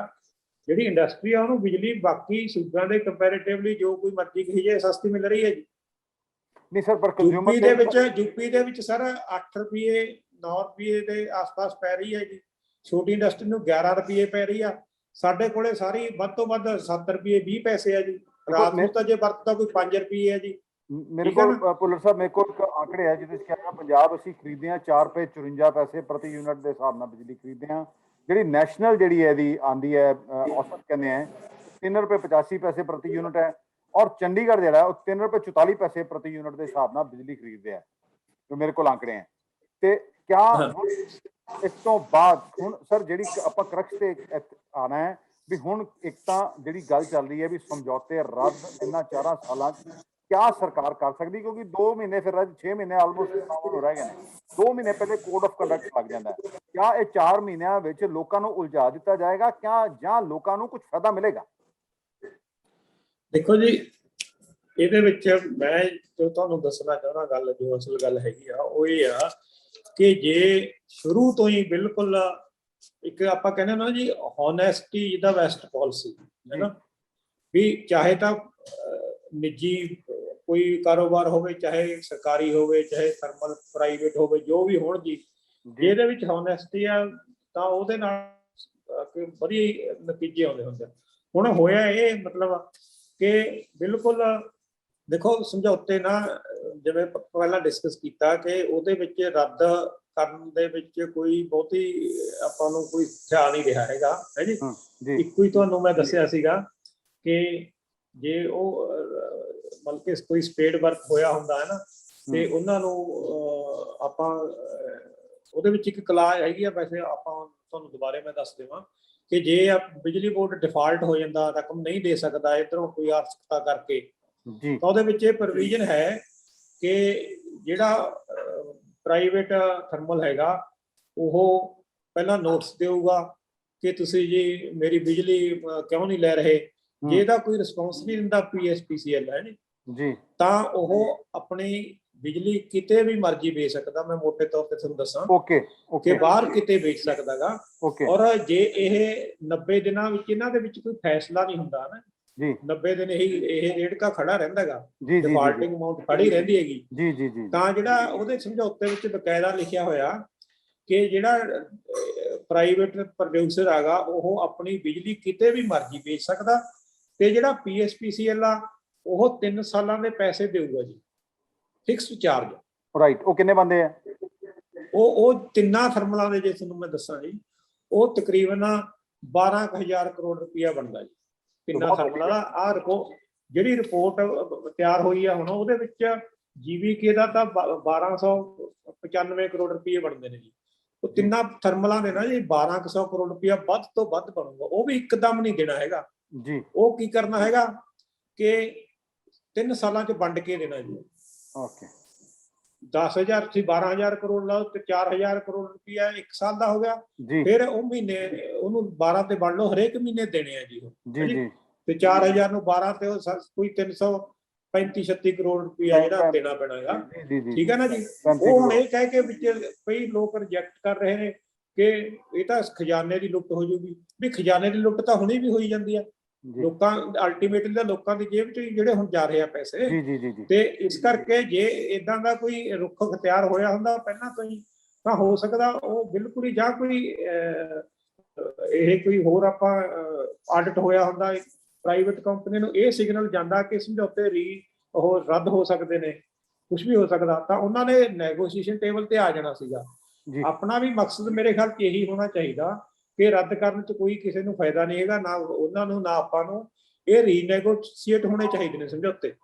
Speaker 2: ਜਿਹੜੀ ਇੰਡਸਟਰੀ ਆ ਉਹਨੂੰ ਬਿਜਲੀ ਬਾਕੀ ਸੂਬਿਆਂ ਦੇ ਕੰਪੈਰੀਟਿਵਲੀ ਜੋ ਕੋਈ ਮਰਜ਼ੀ ਕਹੀ ਜਾਏ ਸਸਤੀ ਮਿਲ ਰਹੀ ਹੈ ਜੀ।
Speaker 3: ਨਹੀਂ ਸਰ, ਪਰ
Speaker 2: ਯੂਪੀ ਦੇ ਵਿੱਚ ਸਰ 8 ਰੁਪਏ 9 ਰੁਪਏ ਦੇ ਆਸ-ਪਾਸ ਪੈ ਰਹੀ ਹੈ ਜੀ। ਛੋਟੀ ਇੰਡਸਟਰੀ ਨੂੰ 11 ਰੁਪਏ ਪੈ ਰਹੀ ਆ। ਸਾਡੇ ਕੋਲੇ ਸਾਰੀ ਵੱਧ ਤੋਂ ਵੱਧ 7 ਰੁਪਏ 20 ਪੈਸੇ ਆ ਜੀ। ਰਾਤ ਨੂੰ ਤਾਂ ਜੇ ਵਰਤਦਾ ਕੋਈ 5 ਰੁਪਏ ਹੈ ਜੀ।
Speaker 3: ਮੇਰੇ ਕੋਲ ਭੁੱਲਰ ਸਾਹਿਬ, ਮੇਰੇ ਕੋਲ ਇੱਕ ਆંકੜੇ ਹੈ ਜਿਹਦੇ ਵਿੱਚ ਕਿਹਾ ਪੰਜਾਬ ਅਸੀਂ ਖਰੀਦਦੇ ਹਾਂ 4 ਰੁਪਏ 54 ਪੈਸੇ ਪ੍ਰਤੀ ਯੂਨਿਟ ਦੇ ਹਿਸਾਬ ਨਾਲ ਬਿਜਲੀ ਖਰੀਦਦੇ ਹਾਂ। ਜਿਹੜੀ ਨੈਸ਼ਨਲ ਜਿਹੜੀ ਹੈ ਇਹਦੀ ਆਉਂਦੀ ਹੈ ਔਸਤ ਕਹਿੰਦੇ ਆ 3 ਰੁਪਏ 85 ਪੈਸੇ ਪ੍ਰਤੀ ਯੂਨਿਟ ਹੈ, ਔਰ ਚੰਡੀਗੜ੍ਹ ਜਿਹੜਾ ਉਹ 3 ਰੁਪਏ 44 ਪੈਸੇ ਪ੍ਰਤੀ ਯੂਨਿਟ ਦੇ ਹਿਸਾਬ ਨਾਲ ਬਿਜਲੀ ਖਰੀਦਦੇ ਆ, ਜੋ ਮੇਰੇ ਕੋਲ ਆંકੜੇ ਹੈ। ਤੇ ਕਿਆ ਇਸ ਤੋਂ ਬਾਅਦ ਹੁਣ ਸਰ ਜਿਹੜੀ ਆਪਾਂ ਕਰਕਸ ਤੇ ਆਣਾ ਹੈ ਵੀ ਹੁਣ ਇੱਕ ਤਾਂ ਜਿਹੜੀ ਗੱਲ ਚੱਲ ਰਹੀ ਹੈ ਵੀ ਸਮਝੌਤੇ ਰੱਦ ਇਹਨਾਂ 4 ਸਾਲਾਂ 'ਚ ਕਿਆ ਸਰਕਾਰ ਕਰ ਸਕਦੀ, ਕਿਉਂਕਿ 2 ਮਹੀਨੇ ਫਿਰ 6 ਮਹੀਨੇ ਆਲਮੋਸਟ ਹੋ ਰਹਿ ਗਏ ਨੇ। 2 ਮਹੀਨੇ ਪਹਿਲੇ ਕੋਡ ਆਫ ਕੰਡਕਟ ਲੱਗ ਜਾਂਦਾ ਹੈ। ਕਿਆ ਇਹ 4 ਮਹੀਨਿਆਂ ਵਿੱਚ ਲੋਕਾਂ ਨੂੰ ਉਲਝਾ ਦਿੱਤਾ ਜਾਏਗਾ ਕਿਆ, ਜਾਂ ਲੋਕਾਂ ਨੂੰ ਕੁਝ ਫਾਇਦਾ ਮਿਲੇਗਾ?
Speaker 2: ਦੇਖੋ ਜੀ, ਇਹਦੇ ਵਿੱਚ ਮੈਂ ਜੋ ਤੁਹਾਨੂੰ ਦੱਸਣਾ ਚਾਹੁੰਦਾ ਗੱਲ, ਜੋ ਅਸਲ ਗੱਲ ਹੈਗੀ ਆ ਉਹ ਇਹ ਆ ਕਿ ਜੇ ਸ਼ੁਰੂ ਤੋਂ ਹੀ ਬਿਲਕੁਲ ਇੱਕ ਆਪਾਂ ਕਹਿੰਦੇ ਨਾ ਜੀ ਹੋਨੈਸਟੀ ਇਜ਼ ਦਾ ਬੈਸਟ ਪਾਲਿਸੀ, ਹੈ ਨਾ, ਵੀ ਚਾਹੇ ਤਾਂ ਨਿੱਜੀ ਕੋਈ ਕਾਰੋਬਾਰ ਹੋਵੇ, ਚਾਹੇ ਸਰਕਾਰੀ ਹੋਵੇ, ਚਾਹੇ ਥਰਮਲ ਪ੍ਰਾਈਵੇਟ ਹੋਵੇ, ਜੋ ਵੀ ਹੋਣ ਜੀ, ਜਿਹਦੇ ਵਿੱਚ ਹੋਨੈਸਟੀ ਆ ਤਾਂ ਉਹਦੇ ਨਾਲ ਵਧੀਆ ਨਤੀਜੇ ਆਉਂਦੇ ਹੁੰਦੇ। ਹੁਣ ਹੋਇਆ ਇਹ ਮਤਲਬ ਕਿ ਬਿਲਕੁਲ ਦੇਖੋ ਸਮਝੌਤੇ ਨਾ, ਜਿਵੇਂ ਪਹਿਲਾਂ ਡਿਸਕਸ ਕੀਤਾ ਕਿ ਉਹਦੇ ਵਿੱਚ ਰੱਦ ਕਰਨ ਦੇ ਵਿੱਚ ਕੋਈ ਬਹੁਤੀ ਆਪਾਂ ਨੂੰ ਕੋਈ ਖਿਆਲ ਨਹੀਂ ਰਿਹਾ ਹੈਗਾ, ਹੈ ਜੀ। ਇੱਕੋ ਹੀ ਤੁਹਾਨੂੰ ਮੈਂ ਦੱਸਿਆ ਸੀਗਾ ਕਿ ਜੇ ਉਹ ਮਤਲਬ ਕਿ ਕੋਈ ਸਪੇਡ ਵਰਕ ਹੋਇਆ ਹੁੰਦਾ ਹੈ ਨਾ, ਤੇ ਉਹਨਾਂ ਨੂੰ ਆਪਾਂ ਉਹਦੇ ਵਿੱਚ ਇੱਕ ਕਲਾਸ ਹੈਗੀ ਆ, ਵੈਸੇ ਆਪਾਂ ਤੁਹਾਨੂੰ ਦੁਬਾਰੇ ਮੈਂ ਦੱਸ ਦੇਵਾਂ ਕਿ ਜੇ ਬਿਜਲੀ ਬੋਰਡ ਡਿਫਾਲਟ ਹੋ ਜਾਂਦਾ, ਰਕਮ ਨਹੀਂ ਦੇ ਸਕਦਾ ਇੱਧਰੋਂ ਕੋਈ ਆਰਥਿਕਤਾ ਕਰਕੇ, ਤਾਂ ਉਹਦੇ ਵਿੱਚ ਇਹ ਪ੍ਰੋਵੀਜ਼ਨ ਹੈ ਕਿ ਜਿਹੜਾ ਪ੍ਰਾਈਵੇਟ ਥਰਮਲ ਹੈਗਾ ਉਹ ਪਹਿਲਾਂ ਨੋਟਿਸ ਦੇਊਗਾ ਕਿ ਤੁਸੀਂ ਜੀ ਮੇਰੀ ਬਿਜਲੀ ਕਿਉਂ ਨਹੀਂ ਲੈ ਰਹੇ। ਜੇ ਇਹਦਾ ਕੋਈ ਰਿਸਪੌਂਸ ਨਹੀਂ ਦਿੰਦਾ PSPCL ਹੈ
Speaker 3: ਜੀ, ਤਾਂ
Speaker 2: ਉਹ ਆਪਣੀ ਬਿਜਲੀ ਕਿਤੇ ਵੀ ਮਰਜ਼ੀ ਵੇਚ ਸਕਦਾ। ਮੈਂ ਮੋਟੇ ਤੌਰ ਤੇ ਤੁਹਾਨੂੰ ਦੱਸਾਂ
Speaker 3: ਕਿ
Speaker 2: ਬਾਹਰ ਕਿਤੇ ਵੇਚ ਸਕਦਾਗਾ। ਔਰ ਜੇ ਇਹ 90 ਦਿਨਾਂ ਵਿੱਚ ਇਹਨਾਂ ਦੇ ਵਿੱਚ ਕੋਈ ਫੈਸਲਾ ਨਹੀਂ ਹੁੰਦਾ ਨਾ ਜੀ, 90 ਦਿਨ ਇਹ ਰੇੜਕਾ ਖੜਾ ਰਹਿੰਦਾਗਾ, ਡਿਫਾਲਟਿੰਗ ਅਮਾਉਂਟ ਖੜੀ ਰਹਿੰਦੀ ਹੈਗੀ ਜੀ, ਤਾਂ ਜਿਹੜਾ ਉਹਦੇ ਸਮਝੌਤੇ ਵਿੱਚ ਬਕਾਇਦਾ ਲਿਖਿਆ ਹੋਇਆ ਕਿ ਜਿਹੜਾ ਪ੍ਰਾਈਵੇਟ ਪ੍ਰੋਡਿਊਸਰ ਹੈਗਾ ਉਹ ਆਪਣੀ ਬਿਜਲੀ ਕਿਤੇ ਵੀ ਮਰਜ਼ੀ ਵੇਚ ਸਕਦਾ, ਤੇ ਜਿਹੜਾ PSPCL ਆ ਉਹ 3 ਸਾਲਾਂ ਦੇ ਪੈਸੇ ਦੇਊਗਾ ਜੀ, ਫਿਕਸਡ ਚਾਰਜ।
Speaker 3: ਰਾਈਟ, ਉਹ ਕਿੰਨੇ ਬੰਦੇ ਆ?
Speaker 2: ਉਹ ਤਿੰਨਾਂ ਥਰਮਲਾਂ ਦੇ ਜੇ ਤੁਹਾਨੂੰ ਮੈਂ ਦੱਸਾਂ ਜੀ, ਉਹ ਤਕਰੀਬਨ 12,000 ਕਰੋੜ ਰੁਪਇਆ ਬਣਦਾ ਜੀ ਤਿੰਨਾਂ ਥਰਮਲਾਂ ਦਾ। ਆਹ ਜਿਹੜੀ ਰਿਪੋਰਟ ਤਿਆਰ ਹੋਈ ਆ ਹੁਣ ਉਹਦੇ ਵਿੱਚ GVK ਦਾ ਤਾਂ 1295 ਕਰੋੜ ਰੁਪਏ ਬਣਦੇ ਨੇ ਜੀ। ਉਹ ਤਿੰਨਾਂ ਥਰਮਲਾਂ ਦੇ ਨਾ ਜੀ 1200 ਕਰੋੜ ਰੁਪਇਆ ਵੱਧ ਤੋਂ ਵੱਧ ਬਣੂਗਾ। ਉਹ ਵੀ ਇੱਕਦਮ ਨਹੀਂ ਦੇਣਾ ਹੈਗਾ ਜੀ, ਉਹ ਕੀ ਕਰਨਾ ਹੈਗਾ ਕਿ 3 ਸਾਲਾਂ 'ਚ ਵੰਡ ਕੇ ਦੇਣਾ ਜੀ। 10,000 ਸੀ 12,000 ਕਰੋੜ ਲਾਓ ਤੇ 4,000 ਕਰੋੜ ਰੁਪਇਆ 1 ਸਾਲ ਦਾ ਹੋ ਗਿਆ। ਫਿਰ ਉਹ ਮਹੀਨੇ ਉਹਨੂੰ 12 ਤੇ ਵੰਡ ਲਓ, ਹਰੇਕ ਮਹੀਨੇ ਦੇਣੇ ਆ ਜੀ ਉਹ। ਤੇ 4,000 ਨੂੰ 12 ਤੇ ਕੋਈ 335-36 ਕਰੋੜ ਰੁਪਇਆ ਜਿਹੜਾ ਦੇਣਾ ਪੈਣਾ ਹੈਗਾ। ਠੀਕ ਹੈ ਨਾ ਜੀ। ਉਹ ਹੁਣ ਇਹ ਕਹਿ ਕੇ ਵਿੱਚ ਕਈ ਲੋਕ ਰਿਜੈਕਟ ਕਰ ਰਹੇ ਨੇ ਕਿ ਇਹ ਤਾਂ ਖਜ਼ਾਨੇ ਦੀ ਲੁੱਟ ਹੋ ਜੂਗੀ। ਵੀ ਖਜ਼ਾਨੇ ਦੀ ਲੁੱਟ ਤਾਂ ਹੁਣੇ ਵੀ ਹੋਈ ਜਾਂਦੀ ਆ ਲੋਕਾਂ, ਅਲਟੀਮੇਟਲੀ ਤਾਂ ਲੋਕਾਂ ਦੀ ਜੇਬ 'ਚ ਜਿਹੜੇ ਹੁਣ ਜਾ ਰਹੇ ਆ ਪੈਸੇ। ਤੇ ਇਸ ਕਰਕੇ ਜੇ ਇਦਾਂ ਦਾ ਕੋਈ ਰੁੱਖ ਅਖਤਿਆਰ ਹੋਇਆ ਹੁੰਦਾ ਪਹਿਲਾਂ ਤੋਂ ਹੀ ਤਾਂ ਹੋ ਸਕਦਾ ਉਹ ਬਿਲਕੁਲ ਹੀ, ਜਾਂ ਕੋਈ ਇਹ ਕੋਈ ਹੋਰ ਆਪਾਂ ਆਡਿਟ ਹੋਇਆ ਹੁੰਦਾ ਪ੍ਰਾਈਵੇਟ ਕੰਪਨੀ ਨੂੰ ਇਹ ਸਿਗਨਲ ਜਾਂਦਾ ਕਿ ਸਮਝੌਤੇ ਉਹ ਰੱਦ ਹੋ ਸਕਦੇ ਨੇ, ਕੁਝ ਵੀ ਹੋ ਸਕਦਾ, ਤਾਂ ਉਹਨਾਂ ਨੇ ਨੈਗੋਸ਼ੀਏਸ਼ਨ ਟੇਬਲ ਤੇ ਆ ਜਾਣਾ ਸੀਗਾ। ਆਪਣਾ ਵੀ ਮਕਸਦ ਮੇਰੇ ਖਿਆਲ 'ਚ ਇਹੀ ਹੋਣਾ ਚਾਹੀਦਾ ਕਿ ਰੱਦ ਕਰਨ 'ਚ ਕੋਈ ਕਿਸੇ ਨੂੰ ਫਾਇਦਾ ਨਹੀਂ ਹੈਗਾ, ਨਾ ਉਹਨਾਂ ਨੂੰ ਨਾ ਆਪਾਂ ਨੂੰ। ਇਹ ਰੀਨੈਗੋਸ਼ੀਏਟ ਹੋਣੇ ਚਾਹੀਦੇ ਨੇ ਸਮਝੌਤੇ,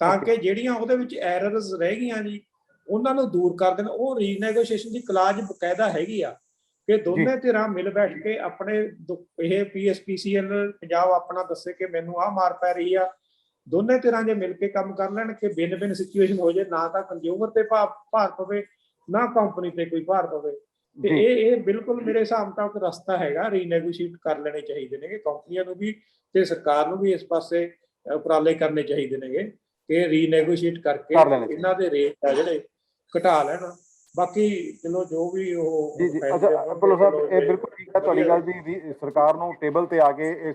Speaker 2: ਤਾਂ ਕਿ ਜਿਹੜੀਆਂ ਉਹਦੇ ਵਿੱਚ ਐਰਰਸ ਰਹਿ ਗਈਆਂ ਜੀ ਉਹਨਾਂ ਨੂੰ ਦੂਰ ਕਰ ਦੇਣ। ਉਹ ਰੀਨੈਗੋਸ਼ੀਏਸ਼ਨ ਦੀ ਕਲਾਜ਼ ਬਕਾਇਦਾ ਹੈਗੀ ਆ ਕਿ ਦੋਨੇ ਧਿਰਾਂ ਮਿਲ ਬੈਠ ਕੇ ਆਪਣੇ ਇਹ PSPCL ਪੰਜਾਬ ਆਪਣਾ ਦੱਸੇ ਕਿ ਮੈਨੂੰ ਆਹ ਮਾਰ ਪੈ ਰਹੀ ਆ। ਦੋਨੇ ਧਿਰਾਂ ਜੇ ਮਿਲ ਕੇ ਕੰਮ ਕਰ ਲੈਣ ਕਿ ਬਿਨ ਸਿਚੁਏਸ਼ਨ ਹੋ ਜਾਏ, ਨਾ ਤਾਂ ਕੰਜ਼ਿਊਮਰ ਤੇ ਭਾਰ ਪਵੇ ਨਾ ਕੰਪਨੀ ਤੇ ਕੋਈ ਭਾਰ ਪਵੇ। ਤੇ ਇਹ ਬਿਲਕੁਲ ਮੇਰੇ ਹਿਸਾਬ ਨਾਲ ਇੱਕ ਰਸਤਾ ਹੈਗਾ। ਰੀਨੈਗੋਸ਼ੀਏਟ ਕਰ ਲੈਣੇ ਚਾਹੀਦੇ ਨੇ ਕੰਪਨੀਆਂ ਨੂੰ ਵੀ ਤੇ ਸਰਕਾਰ ਨੂੰ ਵੀ ਇਸ ਪਾਸੇ ਉਪਰਾਲੇ ਕਰਨੇ ਚਾਹੀਦੇ ਨੇਗੇ ਕਿ ਰੀਨੈਗੋਸ਼ੀਏਟ ਕਰਕੇ ਇਹਨਾਂ ਦੇ ਰੇਟ ਆ ਜਿਹੜੇ ਘਟਾ ਲੈਣ। ਬਾਕੀ ਚਲੋ ਜੋ ਵੀ ਉਹ
Speaker 3: ਜੀ। ਅੱਛਾ ਭੁੱਲਰ ਸਾਹਿਬ, ਇਹ ਬਿਲਕੁਲ ਠੀਕ ਹੈ ਤੁਹਾਡੀ ਗੱਲ ਜੀ। ਸਰਕਾਰ ਨੂੰ ਟੇਬਲ ਤੇ ਆ ਕੇ ਇਹ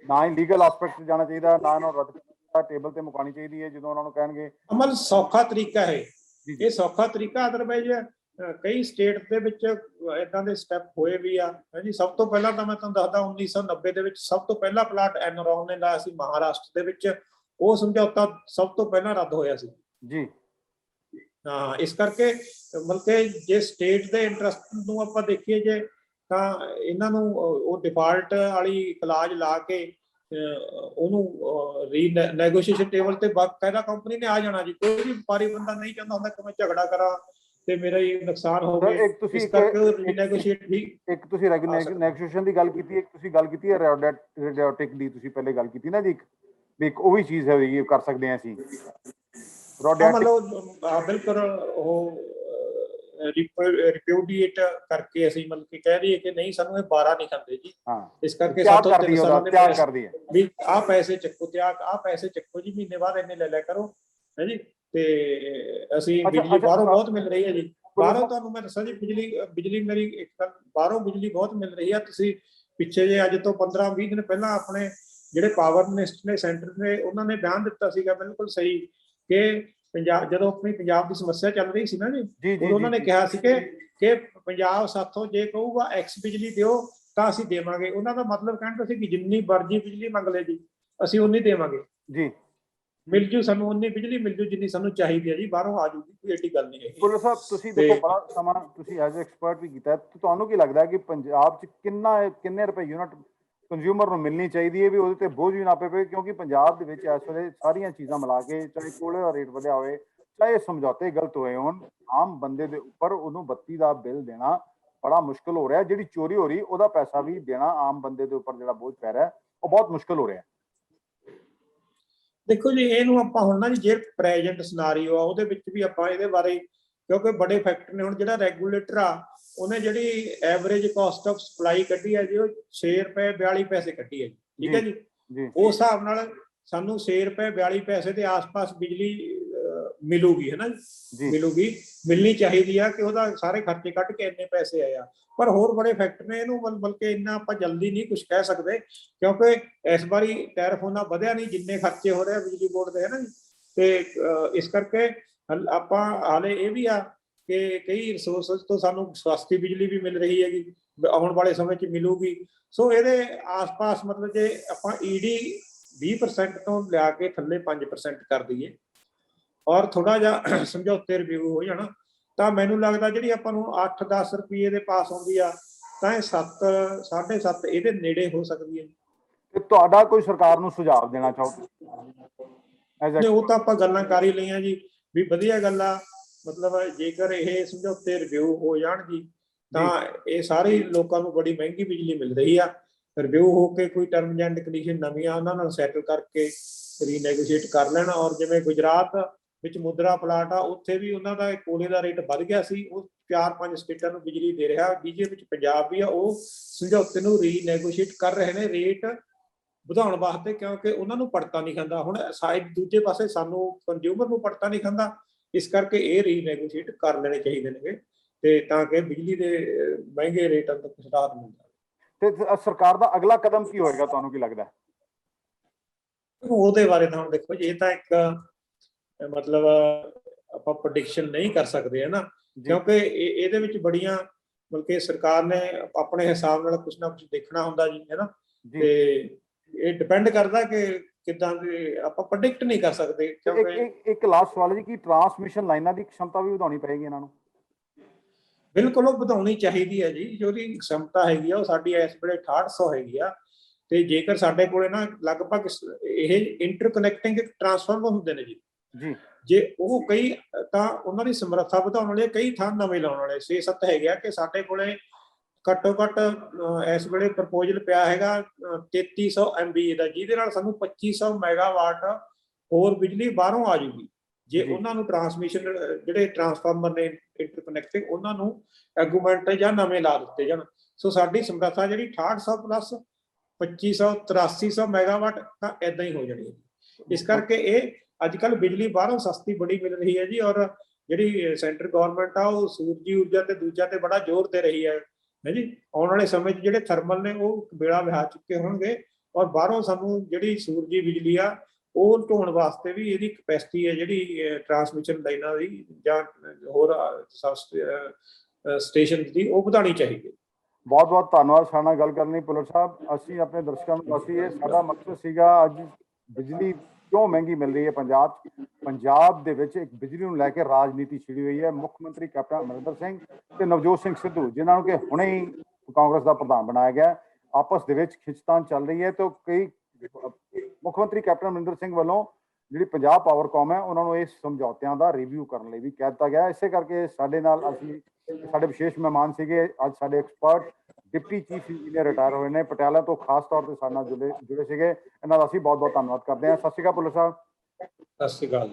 Speaker 3: ਨਾ ਹੀ ਲੀਗਲ ਐਸਪੈਕਟ ਜਾਣਾ ਚਾਹੀਦਾ, ਨਾ ਇਹਨਾਂ ਨੂੰ ਰੱਦ ਟੇਬਲ ਤੇ ਮੁਕਾਉਣੀ ਚਾਹੀਦੀ ਹੈ ਜਦੋਂ ਉਹਨਾਂ ਨੂੰ ਕਹਿਣਗੇ।
Speaker 2: ਅਮਲ ਸੌਖਾ ਤਰੀਕਾ ਹੈ ਇਹ, ਸੌਖਾ ਤਰੀਕਾ। ਅਦਰਵਾਈਜ਼ ਕਈ ਸਟੇਟ ਦੇ ਵਿੱਚ ਇਦਾਂ ਦੇ ਸਟੈਪ ਹੋਏ ਵੀ ਆ ਜੀ। ਸਭ ਤੋਂ ਪਹਿਲਾਂ ਤਾਂ ਮੈਂ ਤੁਹਾਨੂੰ ਦੱਸਦਾ 1990 ਦੇ ਵਿੱਚ ਸਭ ਤੋਂ ਪਹਿਲਾ ਪਲਾਟ ਐਨਰੌਨ ਨੇ ਲਾਇਆ ਸੀ ਮਹਾਰਾਸ਼ਟਰ ਦੇ ਵਿੱਚ। ਉਹ ਸਮਝੌਤਾ ਸਭ ਤੋਂ ਪਹਿਲਾਂ ਰੱਦ ਹੋਇਆ ਸੀ ਜੀ। ਹਾਂ, ਇਸ ਕਰਕੇ ਮਤਲਬ ਕਿ ਜੇ ਸਟੇਟ ਦੇ ਇੰਟਰਸਟ ਨੂੰ ਆਪਾਂ ਦੇਖੀਏ ਜੇ ਤਾਂ ਇਹਨਾਂ ਨੂੰ ਉਹ ਡਿਫਾਲਟ ਵਾਲੀ ਕਲਾਜ਼ ਲਾ ਕੇ ਉਹਨੂੰ ਰੀਨੈਗੋਸ਼ੀਏਸ਼ਨ ਟੇਬਲ ਤੇ ਬਾਕਾਇਦਾ ਕੰਪਨੀ ਨੇ ਆ ਜਾਣਾ ਜੀ। ਕੋਈ ਵੀ ਵਪਾਰੀ ਬੰਦਾ ਨਹੀਂ ਚਾਹੁੰਦਾ ਹੁੰਦਾ ਕਿ ਮੈਂ ਝਗੜਾ ਕਰਾਂ ਤੇ ਮੇਰਾ ਇਹ ਨੁਕਸਾਨ ਹੋ ਗਿਆ। ਇਸ ਕਰਕੇ ਰੀਨੈਗੋਸ਼ੀਏਟ ਵੀ
Speaker 3: ਇੱਕ ਤੁਸੀਂ ਨੈਗੋਸ਼ੀਏਸ਼ਨ ਦੀ ਗੱਲ ਕੀਤੀ, ਇੱਕ ਤੁਸੀਂ ਗੱਲ ਕੀਤੀ ਹੈ ਰੈਡੋਟਿਕ ਦੀ, ਤੁਸੀਂ ਪਹਿਲੇ ਗੱਲ ਕੀਤੀ ਨਾ ਜੀ ਇੱਕ ਉਹ ਵੀ ਚੀਜ਼ ਹੈ ਕਰ ਸਕਦੇ ਹਾਂ ਅਸੀਂ।
Speaker 2: ਮਤਲਬ ਬਿਲਕੁਲ ਉਹ ਰਿਪਿਊਡੀਏਟ ਕਰਕੇ ਅਸੀਂ ਮਤਲਬ ਕਿ ਕਹਿ ਦਈਏ ਕਿ ਨਹੀਂ ਸਾਨੂੰ ਇਹ 12 ਨਹੀਂ ਖਾਂਦੇ ਜੀ। ਇਸ ਕਰਕੇ ਸਾਤੋਂ 3 ਸਾਲਾਂ ਦੇ ਵੀ ਆਹ ਪੈਸੇ ਚੱਕੋ ਤੇ ਆਹ ਪੈਸੇ ਚੱਕੋ ਜੀ, ਮਹੀਨੇ ਬਾਅਦ ਇੰਨੇ ਲੈ ਲਿਆ ਕਰੋ ਹੈ ਜੀ। ਤੇ ਅਸੀਂ ਬਿਜਲੀ ਬਾਹਰੋਂ ਬਹੁਤ ਮਿਲ ਰਹੀ ਹੈ ਜੀ। ਬਾਹਰੋਂ ਤੁਹਾਨੂੰ ਮੈਂ ਦੱਸਾਂ ਜੀ ਬਿਜਲੀ ਮੇਰੀ ਇੱਕ ਗੱਲ, ਬਾਹਰੋਂ ਬਿਜਲੀ ਬਹੁਤ ਮਿਲ ਰਹੀ ਆ। ਤੁਸੀਂ ਪਿੱਛੇ ਜੇ ਅੱਜ ਤੋਂ 15-20 ਦਿਨ ਪਹਿਲਾਂ ਆਪਣੇ ਜਿਹੜੇ ਪਾਵਰ ਮਿਨਿਸਟਰ ਨੇ ਸੈਂਟਰ ਨੇ ਉਹਨਾਂ ਨੇ ਬਿਆਨ ਦਿੱਤਾ ਸੀਗਾ ਬਿਲਕੁਲ ਸਹੀ ਕਿ ਜਦੋਂ ਆਪਣੀ ਪੰਜਾਬ ਦੀ ਸਮੱਸਿਆ ਚੱਲ ਰਹੀ ਸੀ ਨਾ ਜੀ, ਉਹਨਾਂ ਨੇ ਕਿਹਾ ਸੀ ਕਿ ਪੰਜਾਬ ਸਾਥੋਂ ਜੇ ਕਹੂਗਾ ਐਕਸ ਬਿਜਲੀ ਦਿਓ ਤਾਂ ਅਸੀਂ ਦੇਵਾਂਗੇ। ਉਹਨਾਂ ਦਾ ਮਤਲਬ ਕਹਿੰਦੇ ਸੀ ਕਿ ਜਿੰਨੀ ਮਰਜ਼ੀ ਬਿਜਲੀ ਮੰਗ ਲੈ ਜੀ ਅਸੀਂ ਉਨੀ ਦੇਵਾਂਗੇ ਜੀ। ਮਿਲ ਜੂ ਸਾਨੂੰ ਉਨੀ ਬਿਜਲੀ ਮਿਲ ਜੂ ਜਿੰਨੀ ਸਾਨੂੰ ਚਾਹੀਦੀ ਹੈ ਜੀ, ਬਾਹਰੋਂ ਆ ਜੂਗੀ, ਕੋਈ ਐਡੀ ਗੱਲ ਨਹੀਂ ਹੈਗੀ।
Speaker 3: ਭੁੱਲਰ ਸਾਹਿਬ, ਤੁਸੀਂ ਦੇਖੋ ਬੜਾ ਸਮਾਂ ਤੁਸੀਂ ਐਜ਼ ਐਕਸਪਰਟ ਵੀ ਕੀਤਾ, ਤੁਹਾਨੂੰ ਕੀ ਲੱਗਦਾ ਕਿ ਪੰਜਾਬ 'ਚ ਕਿੰਨੇ ਰੁਪਏ ਯੂਨਿਟ ਕੰਜ਼ਿਊਮਰ ਨੂੰ ਮਿਲਣੀ ਚਾਹੀਦੀ ਹੈ ਵੀ ਉਹਦੇ ਤੇ ਬੋਝ ਵੀ ਨਾ ਪਵੇ? ਕਿਉਂਕਿ ਪੰਜਾਬ ਦੇ ਵਿੱਚ ਇਸ ਵੇਲੇ ਸਾਰੀਆਂ ਚੀਜ਼ਾਂ ਮਿਲਾ ਕੇ, ਚਾਹੇ ਕੋਲੇ ਦਾ ਰੇਟ ਵਧਿਆ ਹੋਵੇ, ਚਾਹੇ ਸਮਝੌਤੇ ਗਲਤ ਹੋਏ ਹੋਣ, ਆਮ ਬੰਦੇ ਦੇ ਉੱਪਰ ਉਹਨੂੰ ਬੱਤੀ ਦਾ ਬਿੱਲ ਦੇਣਾ ਬੜਾ ਮੁਸ਼ਕਿਲ ਹੋ ਰਿਹਾ। ਜਿਹੜੀ ਚੋਰੀ ਹੋ ਰਹੀ ਉਹਦਾ ਪੈਸਾ ਵੀ ਦੇਣਾ ਆਮ ਬੰਦੇ ਦੇ ਉੱਪਰ ਜਿਹੜਾ ਬੋਝ ਪੈ ਰਿਹਾ ਉਹ ਬਹੁਤ ਮੁਸ਼ਕਿਲ ਹੋ ਰਿਹਾ।
Speaker 2: ਦੇਖੋ ਜੀ, ਇਹਨੂੰ ਆਪਾਂ ਹੁਣ ਨਾ ਜੀ ਜੇ ਪ੍ਰੈਜ਼ੈਂਟ ਸਿਨਾਰੀਓ ਆ ਉਹਦੇ ਵਿੱਚ ਵੀ ਆਪਾਂ ਇਹਦੇ ਬਾਰੇ, ਕਿਉਂਕਿ ਬੜੇ ਫੈਕਟਰ ਨੇ ਹੁਣ ਜਿਹੜਾ ਰੈਗੂਲੇਟਰ ਆ ਉਹਨੇ ਜਿਹੜੀ ਐਵਰੇਜ ਕਾਸਟ ਆਫ ਸਪਲਾਈ ਕੱਢੀ ਹੈ ਜੀ ਉਹ 6 ਰੁਪਏ 42 ਪੈਸੇ ਕੱਢੀ ਹੈ ਜੀ, ਠੀਕ ਹੈ ਜੀ। ਉਸ ਹਿਸਾਬ ਨਾਲ ਸਾਨੂੰ 6 ਰੁਪਏ 42 ਪੈਸੇ ਦੇ ਆਸ-ਪਾਸ ਬਿਜਲੀ ਮਿਲੂਗੀ, ਹੈ ਨਾ ਜੀ, ਮਿਲੂਗੀ, ਮਿਲਣੀ ਚਾਹੀਦੀ ਆ ਕਿ ਉਹਦਾ ਸਾਰੇ ਖਰਚੇ ਕੱਢ ਕੇ ਇੰਨੇ ਪੈਸੇ ਆਏ ਆ। ਪਰ ਹੋਰ ਬੜੇ ਫੈਕਟਰ ਨੇ, ਇਹਨੂੰ ਬਲਕਿ ਇੰਨਾ ਆਪਾਂ ਜਲਦੀ ਨਹੀਂ ਕੁਝ ਕਹਿ ਸਕਦੇ, ਕਿਉਂਕਿ ਇਸ ਵਾਰੀ ਟੈਰਿਫ ਉਹਨਾਂ ਵਧਿਆ ਨਹੀਂ ਜਿੰਨੇ ਖਰਚੇ ਹੋ ਰਹੇ ਬਿਜਲੀ ਬੋਰਡ ਦੇ, ਹੈ ਨਾ ਜੀ। ਤੇ ਇਸ ਕਰਕੇ ਆਪਾਂ ਹਾਲੇ ਇਹ ਵੀ ਆ ਕਿ ਕਈ ਰਿਸੋਰਸਸ ਤੋਂ ਸਾਨੂੰ ਸਸਤੀ ਬਿਜਲੀ ਵੀ ਮਿਲ ਰਹੀ ਹੈਗੀ, ਆਉਣ ਵਾਲੇ ਸਮੇਂ 'ਚ ਮਿਲੂਗੀ। ਸੋ ਇਹਦੇ ਆਸ-ਪਾਸ ਮਤਲਬ ਜੇ ਆਪਾਂ ਈਡੀ 20% ਤੋਂ ਲਿਆ ਕੇ ਥੱਲੇ 5% ਕਰ ਦਈਏ ਔਰ ਥੋੜਾ ਜਿਹਾ ਸਮਝੌਤੇ ਰਿਵਿਊ ਹੋ ਜਾਣਾ, ਤਾਂ ਮੈਨੂੰ ਲੱਗਦਾ ਜਿਹੜੀ ਆਪਾਂ ਨੂੰ 8-10 ਰੁਪਏ ਦੇ ਪਾਸ ਆਉਂਦੀ ਆ ਤਾਂ ਇਹ 7-7.5 ਇਹਦੇ ਨੇੜੇ ਹੋ ਸਕਦੀ ਹੈ।
Speaker 3: ਤੇ ਤੁਹਾਡਾ ਕੋਈ ਸਰਕਾਰ ਨੂੰ ਸੁਝਾਅ ਦੇਣਾ ਚਾਹੋ?
Speaker 2: ਉਹ ਤਾਂ ਆਪਾਂ ਗੱਲਾਂ ਕਰ ਹੀ ਲਈਆਂ ਜੀ ਵੀ ਵਧੀਆ ਗੱਲ ਆ, ਮਤਲਬ ਜੇਕਰ ਇਹ ਸਮਝੌਤੇ ਰਿਵਿਊ ਹੋ ਜਾਣ ਜੀ ਤਾਂ ਇਹ ਸਾਰੇ ਲੋਕਾਂ ਨੂੰ ਬੜੀ ਮਹਿੰਗੀ ਬਿਜਲੀ ਮਿਲ ਰਹੀ ਆ। ਰਿਵਿਊ ਹੋ ਕੇ ਕੋਈ ਟਰਮਸ ਐਂਡ ਕੰਡੀਸ਼ਨ ਨਵੀਆਂ ਉਹਨਾਂ ਨਾਲ ਸੈਟਲ ਕਰਕੇ ਰੀਨੈਗੋਸ਼ੀਏਟ ਕਰ ਲੈਣਾ। ਔਰ ਜਿਵੇਂ ਗੁਜਰਾਤ ਵਿੱਚ ਮੁਦਰਾ ਪਲਾਟ ਆ, ਉੱਥੇ ਵੀ ਉਹਨਾਂ ਦਾ ਕੋਲੇ ਦਾ ਰੇਟ ਵੱਧ ਗਿਆ ਸੀ, ਉਹ 4-5 ਸਟੇਟਾਂ ਨੂੰ ਬਿਜਲੀ ਦੇ ਰਿਹਾ, ਜਿਹਦੇ ਵਿੱਚ ਪੰਜਾਬ ਵੀ ਆ। ਉਹ ਸਮਝੌਤੇ ਨੂੰ ਰੀਨੈਗੋਸ਼ੀਏਟ ਕਰ ਰਹੇ ਨੇ ਰੇਟ ਵਧਾਉਣ ਵਾਸਤੇ, ਕਿਉਂਕਿ ਉਹਨਾਂ ਨੂੰ ਪੜਤਾ ਨਹੀਂ ਖਾਂਦਾ। ਹੁਣ ਸਾਈਡ ਦੂਜੇ ਪਾਸੇ ਸਾਨੂੰ ਕੰਜ਼ਿਊਮਰ ਨੂੰ ਪੜਤਾ ਨਹੀਂ ਖਾਂਦਾ, ਇਸ ਕਰਕੇ ਇਹ ਰੀਨੈਗੋਸ਼ੀਏਟ ਕਰ ਲੈਣੇ ਚਾਹੀਦੇ ਨੇ ਤੇ ਤਾਂ ਕਿ ਬਿਜਲੀ ਦੇ ਮਹਿੰਗੇ ਰੇਟਾਂ ਤੋਂ ਕੁਝ ਰਾਹਤ ਮਿਲ ਜਾਵੇ।
Speaker 3: ਤੇ ਸਰਕਾਰ ਦਾ ਅਗਲਾ ਕਦਮ ਕੀ ਹੋਏਗਾ, ਤੁਹਾਨੂੰ ਕੀ ਲੱਗਦਾ?
Speaker 2: ਉਹਦੇ ਬਾਰੇ ਤਾਂ ਹੁਣ ਦੇਖੋ ਜੀ, ਇਹ ਤਾਂ ਇੱਕ ਮਤਲਬ ਆਪਾਂ ਪ੍ਰੈਡਿਕਸ਼ਨ ਨਹੀਂ ਕਰ ਸਕਦੇ, ਹੈ ਨਾ, ਕਿਉਂਕਿ ਇਹਦੇ ਵਿੱਚ ਬੜੀਆਂ ਬਲਕਿ ਸਰਕਾਰ ਨੇ ਆਪਣੇ ਹਿਸਾਬ ਨਾਲ ਕੁਝ ਨਾ ਕੁਝ ਦੇਖਣਾ ਹੁੰਦਾ ਜੀ, ਹੈ ਨਾ। ਤੇ ਇਹ ਡਿਪੈਂਡ ਕਰਦਾ ਕਿ ਕਿੱਦਾਂ ਦੇ, ਆਪਾਂ ਪ੍ਰੈਡਿਕਟ ਨਹੀਂ ਕਰ ਸਕਦੇ। ਕਿਉਂਕਿ
Speaker 3: ਇੱਕ ਲਾਸਟ ਸਵਾਲ ਜੀ, ਕਿ ਟਰਾਂਸਮਿਸ਼ਨ ਲਾਈਨਾਂ ਦੀ क्षमता ਵੀ ਵਧਾਉਣੀ ਪਏਗੀ ਇਹਨਾਂ ਨੂੰ?
Speaker 2: ਬਿਲਕੁਲ ਉਹ ਵਧਾਉਣੀ ਚਾਹੀਦੀ ਹੈ ਜੀ, ਜਿਹਦੀ क्षमता ਹੈਗੀ ਆ ਉਹ ਸਾਡੀ ਇਸ ਵੇਲੇ 6800 ਹੈਗੀ ਆ। ਤੇ ਜੇਕਰ ਸਾਡੇ ਕੋਲੇ ਨਾ ਲਗਭਗ ਇਹ ਇੰਟਰਕਨੈਕਟਿੰਗ ਟਰਾਂਸਫਾਰਮਰ ਹੁੰਦੇ ਨੇ ਜੀ, ਜੇ ਉਹ ਕਈ ਤਾਂ ਉਹਨਾਂ ਦੀ ਸਮਰੱਥਾ ਵਧਾਉਣ ਵਾਲੇ ਕਈ ਥਾਂ ਨਵੇਂ ਲਾਉਣ ਵਾਲੇ 6-7 ਹੈਗੇ ਆ। ਕਿ ਸਾਡੇ ਕੋਲੇ ਘੱਟੋ ਘੱਟ ਇਸ ਵੇਲੇ ਪ੍ਰਪੋਜ਼ਲ ਪਿਆ ਹੈਗਾ 3300 MVA ਦਾ, ਜਿਹਦੇ ਨਾਲ ਸਾਨੂੰ 2500 ਮੈਗਾਵਾਟ ਹੋਰ ਬਿਜਲੀ ਬਾਹਰੋਂ ਆ ਜੂਗੀ ਜੇ ਉਹਨਾਂ ਨੂੰ ਟਰਾਂਸਮਿਸ਼ਨ ਜਿਹੜੇ ਟਰਾਂਸਫਾਰਮਰ ਨੇ ਇੰਟਰਕਨੈਕਟਿੰਗ ਉਹਨਾਂ ਨੂੰ ਐਗੂਮੈਂਟ ਜਾਂ ਨਵੇਂ ਲਾ ਦਿੱਤੇ ਜਾਣ। ਸੋ ਸਾਡੀ ਸਮਰੱਥਾ ਜਿਹੜੀ 6800 ਪਲੱਸ 2500 8300 ਮੈਗਾਵਾਟ ਤਾਂ ਏਦਾਂ ਹੀ ਹੋ ਜਾਣੀ ਹੈ। ਇਸ ਕਰਕੇ ਇਹ ਅੱਜ ਕੱਲ੍ਹ ਬਿਜਲੀ ਬਾਹਰੋਂ ਸਸਤੀ ਬੜੀ ਮਿਲ ਰਹੀ ਹੈ ਜੀ। ਔਰ ਜਿਹੜੀ ਸੈਂਟਰ ਗਵਰਨਮੈਂਟ ਆ ਉਹ ਸੂਰਜੀ ਊਰਜਾ ਤੇ ਦੂਜਾ ਤੇ ਬੜਾ ਜ਼ੋਰ ਦੇ ਰਹੀ ਹੈ ਜੀ। ਆਉਣ ਵਾਲੇ ਸਮੇਂ 'ਚ ਜਿਹੜੇ ਥਰਮਲ ਨੇ ਉਹ ਬੇੜਾ ਵਿਹਾ ਚੁੱਕੇ ਹੋਣਗੇ ਔਰ ਬਾਹਰੋਂ ਸਾਨੂੰ ਜਿਹੜੀ ਸੂਰਜੀ ਬਿਜਲੀ ਆ ਉਹ ਢੋਣ ਵਾਸਤੇ ਵੀ ਇਹਦੀ ਕਪੈਸਿਟੀ ਹੈ ਜਿਹੜੀ ਟਰਾਂਸਮਿਸ਼ਨ ਲਾਈਨਾਂ ਦੀ ਜਾਂ ਹੋਰ ਸਟੇਸ਼ਨ ਦੀ ਉਹ ਵਧਾਉਣੀ ਚਾਹੀਦੀ ਹੈ।
Speaker 3: ਬਹੁਤ ਬਹੁਤ ਧੰਨਵਾਦ ਸਾਡੇ ਨਾਲ ਗੱਲ ਕਰਨ ਲਈ ਭੁੱਲਰ ਸਾਹਿਬ। ਅਸੀਂ ਆਪਣੇ ਦਰਸ਼ਕਾਂ ਨੂੰ ਦੱਸੀਏ, ਸਾਡਾ ਮਕਸਦ ਸੀਗਾ ਅੱਜ ਬਿਜਲੀ ਕਿਉਂ ਮਹਿੰਗੀ ਮਿਲ ਰਹੀ ਹੈ ਪੰਜਾਬ 'ਚ। ਪੰਜਾਬ ਦੇ ਵਿੱਚ ਇੱਕ ਬਿਜਲੀ ਨੂੰ ਲੈ ਕੇ ਰਾਜਨੀਤੀ ਛਿੜੀ ਹੋਈ ਹੈ। ਮੁੱਖ ਮੰਤਰੀ ਕੈਪਟਨ ਅਮਰਿੰਦਰ ਸਿੰਘ ਤੇ ਨਵਜੋਤ ਸਿੰਘ ਸਿੱਧੂ, ਜਿਨ੍ਹਾਂ ਨੂੰ ਕਿ ਹੁਣੇ ਹੀ ਕਾਂਗਰਸ ਦਾ ਪ੍ਰਧਾਨ ਬਣਾਇਆ ਗਿਆ, ਆਪਸ ਦੇ ਵਿੱਚ ਖਿੱਚਤਾਨ ਚੱਲ ਰਹੀ ਹੈ। ਤੇ ਕਈ ਮੁੱਖ ਮੰਤਰੀ ਕੈਪਟਨ ਅਮਰਿੰਦਰ ਸਿੰਘ ਵੱਲੋਂ ਜਿਹੜੀ ਪੰਜਾਬ ਪਾਵਰਕਾਮ ਹੈ ਉਹਨਾਂ ਨੂੰ ਇਸ ਸਮਝੌਤਿਆਂ ਦਾ ਰਿਵਿਊ ਕਰਨ ਲਈ ਵੀ ਕਹਿ ਦਿੱਤਾ ਗਿਆ। ਇਸੇ ਕਰਕੇ ਸਾਡੇ ਨਾਲ ਸਾਡੇ ਵਿਸ਼ੇਸ਼ ਮਹਿਮਾਨ ਸੀਗੇ ਅੱਜ ਸਾਡੇ expert deputy chief engineer retire ਹੋਏ ਨੇ ਪਟਿਆਲਾ ਤੋਂ, ਖਾਸ ਤੌਰ ਤੇ ਸਾਡੇ ਨਾਲ ਜੁੜੇ ਸੀਗੇ। ਇਹਨਾਂ ਦਾ ਅਸੀਂ ਬਹੁਤ ਬਹੁਤ ਧੰਨਵਾਦ ਕਰਦੇ ਹਾਂ। ਸਤਿ ਸ਼੍ਰੀ ਅਕਾਲ ਭੁੱਲਰ ਸਾਹਿਬ।
Speaker 2: ਸਤਿ ਸ਼੍ਰੀ ਅਕਾਲ।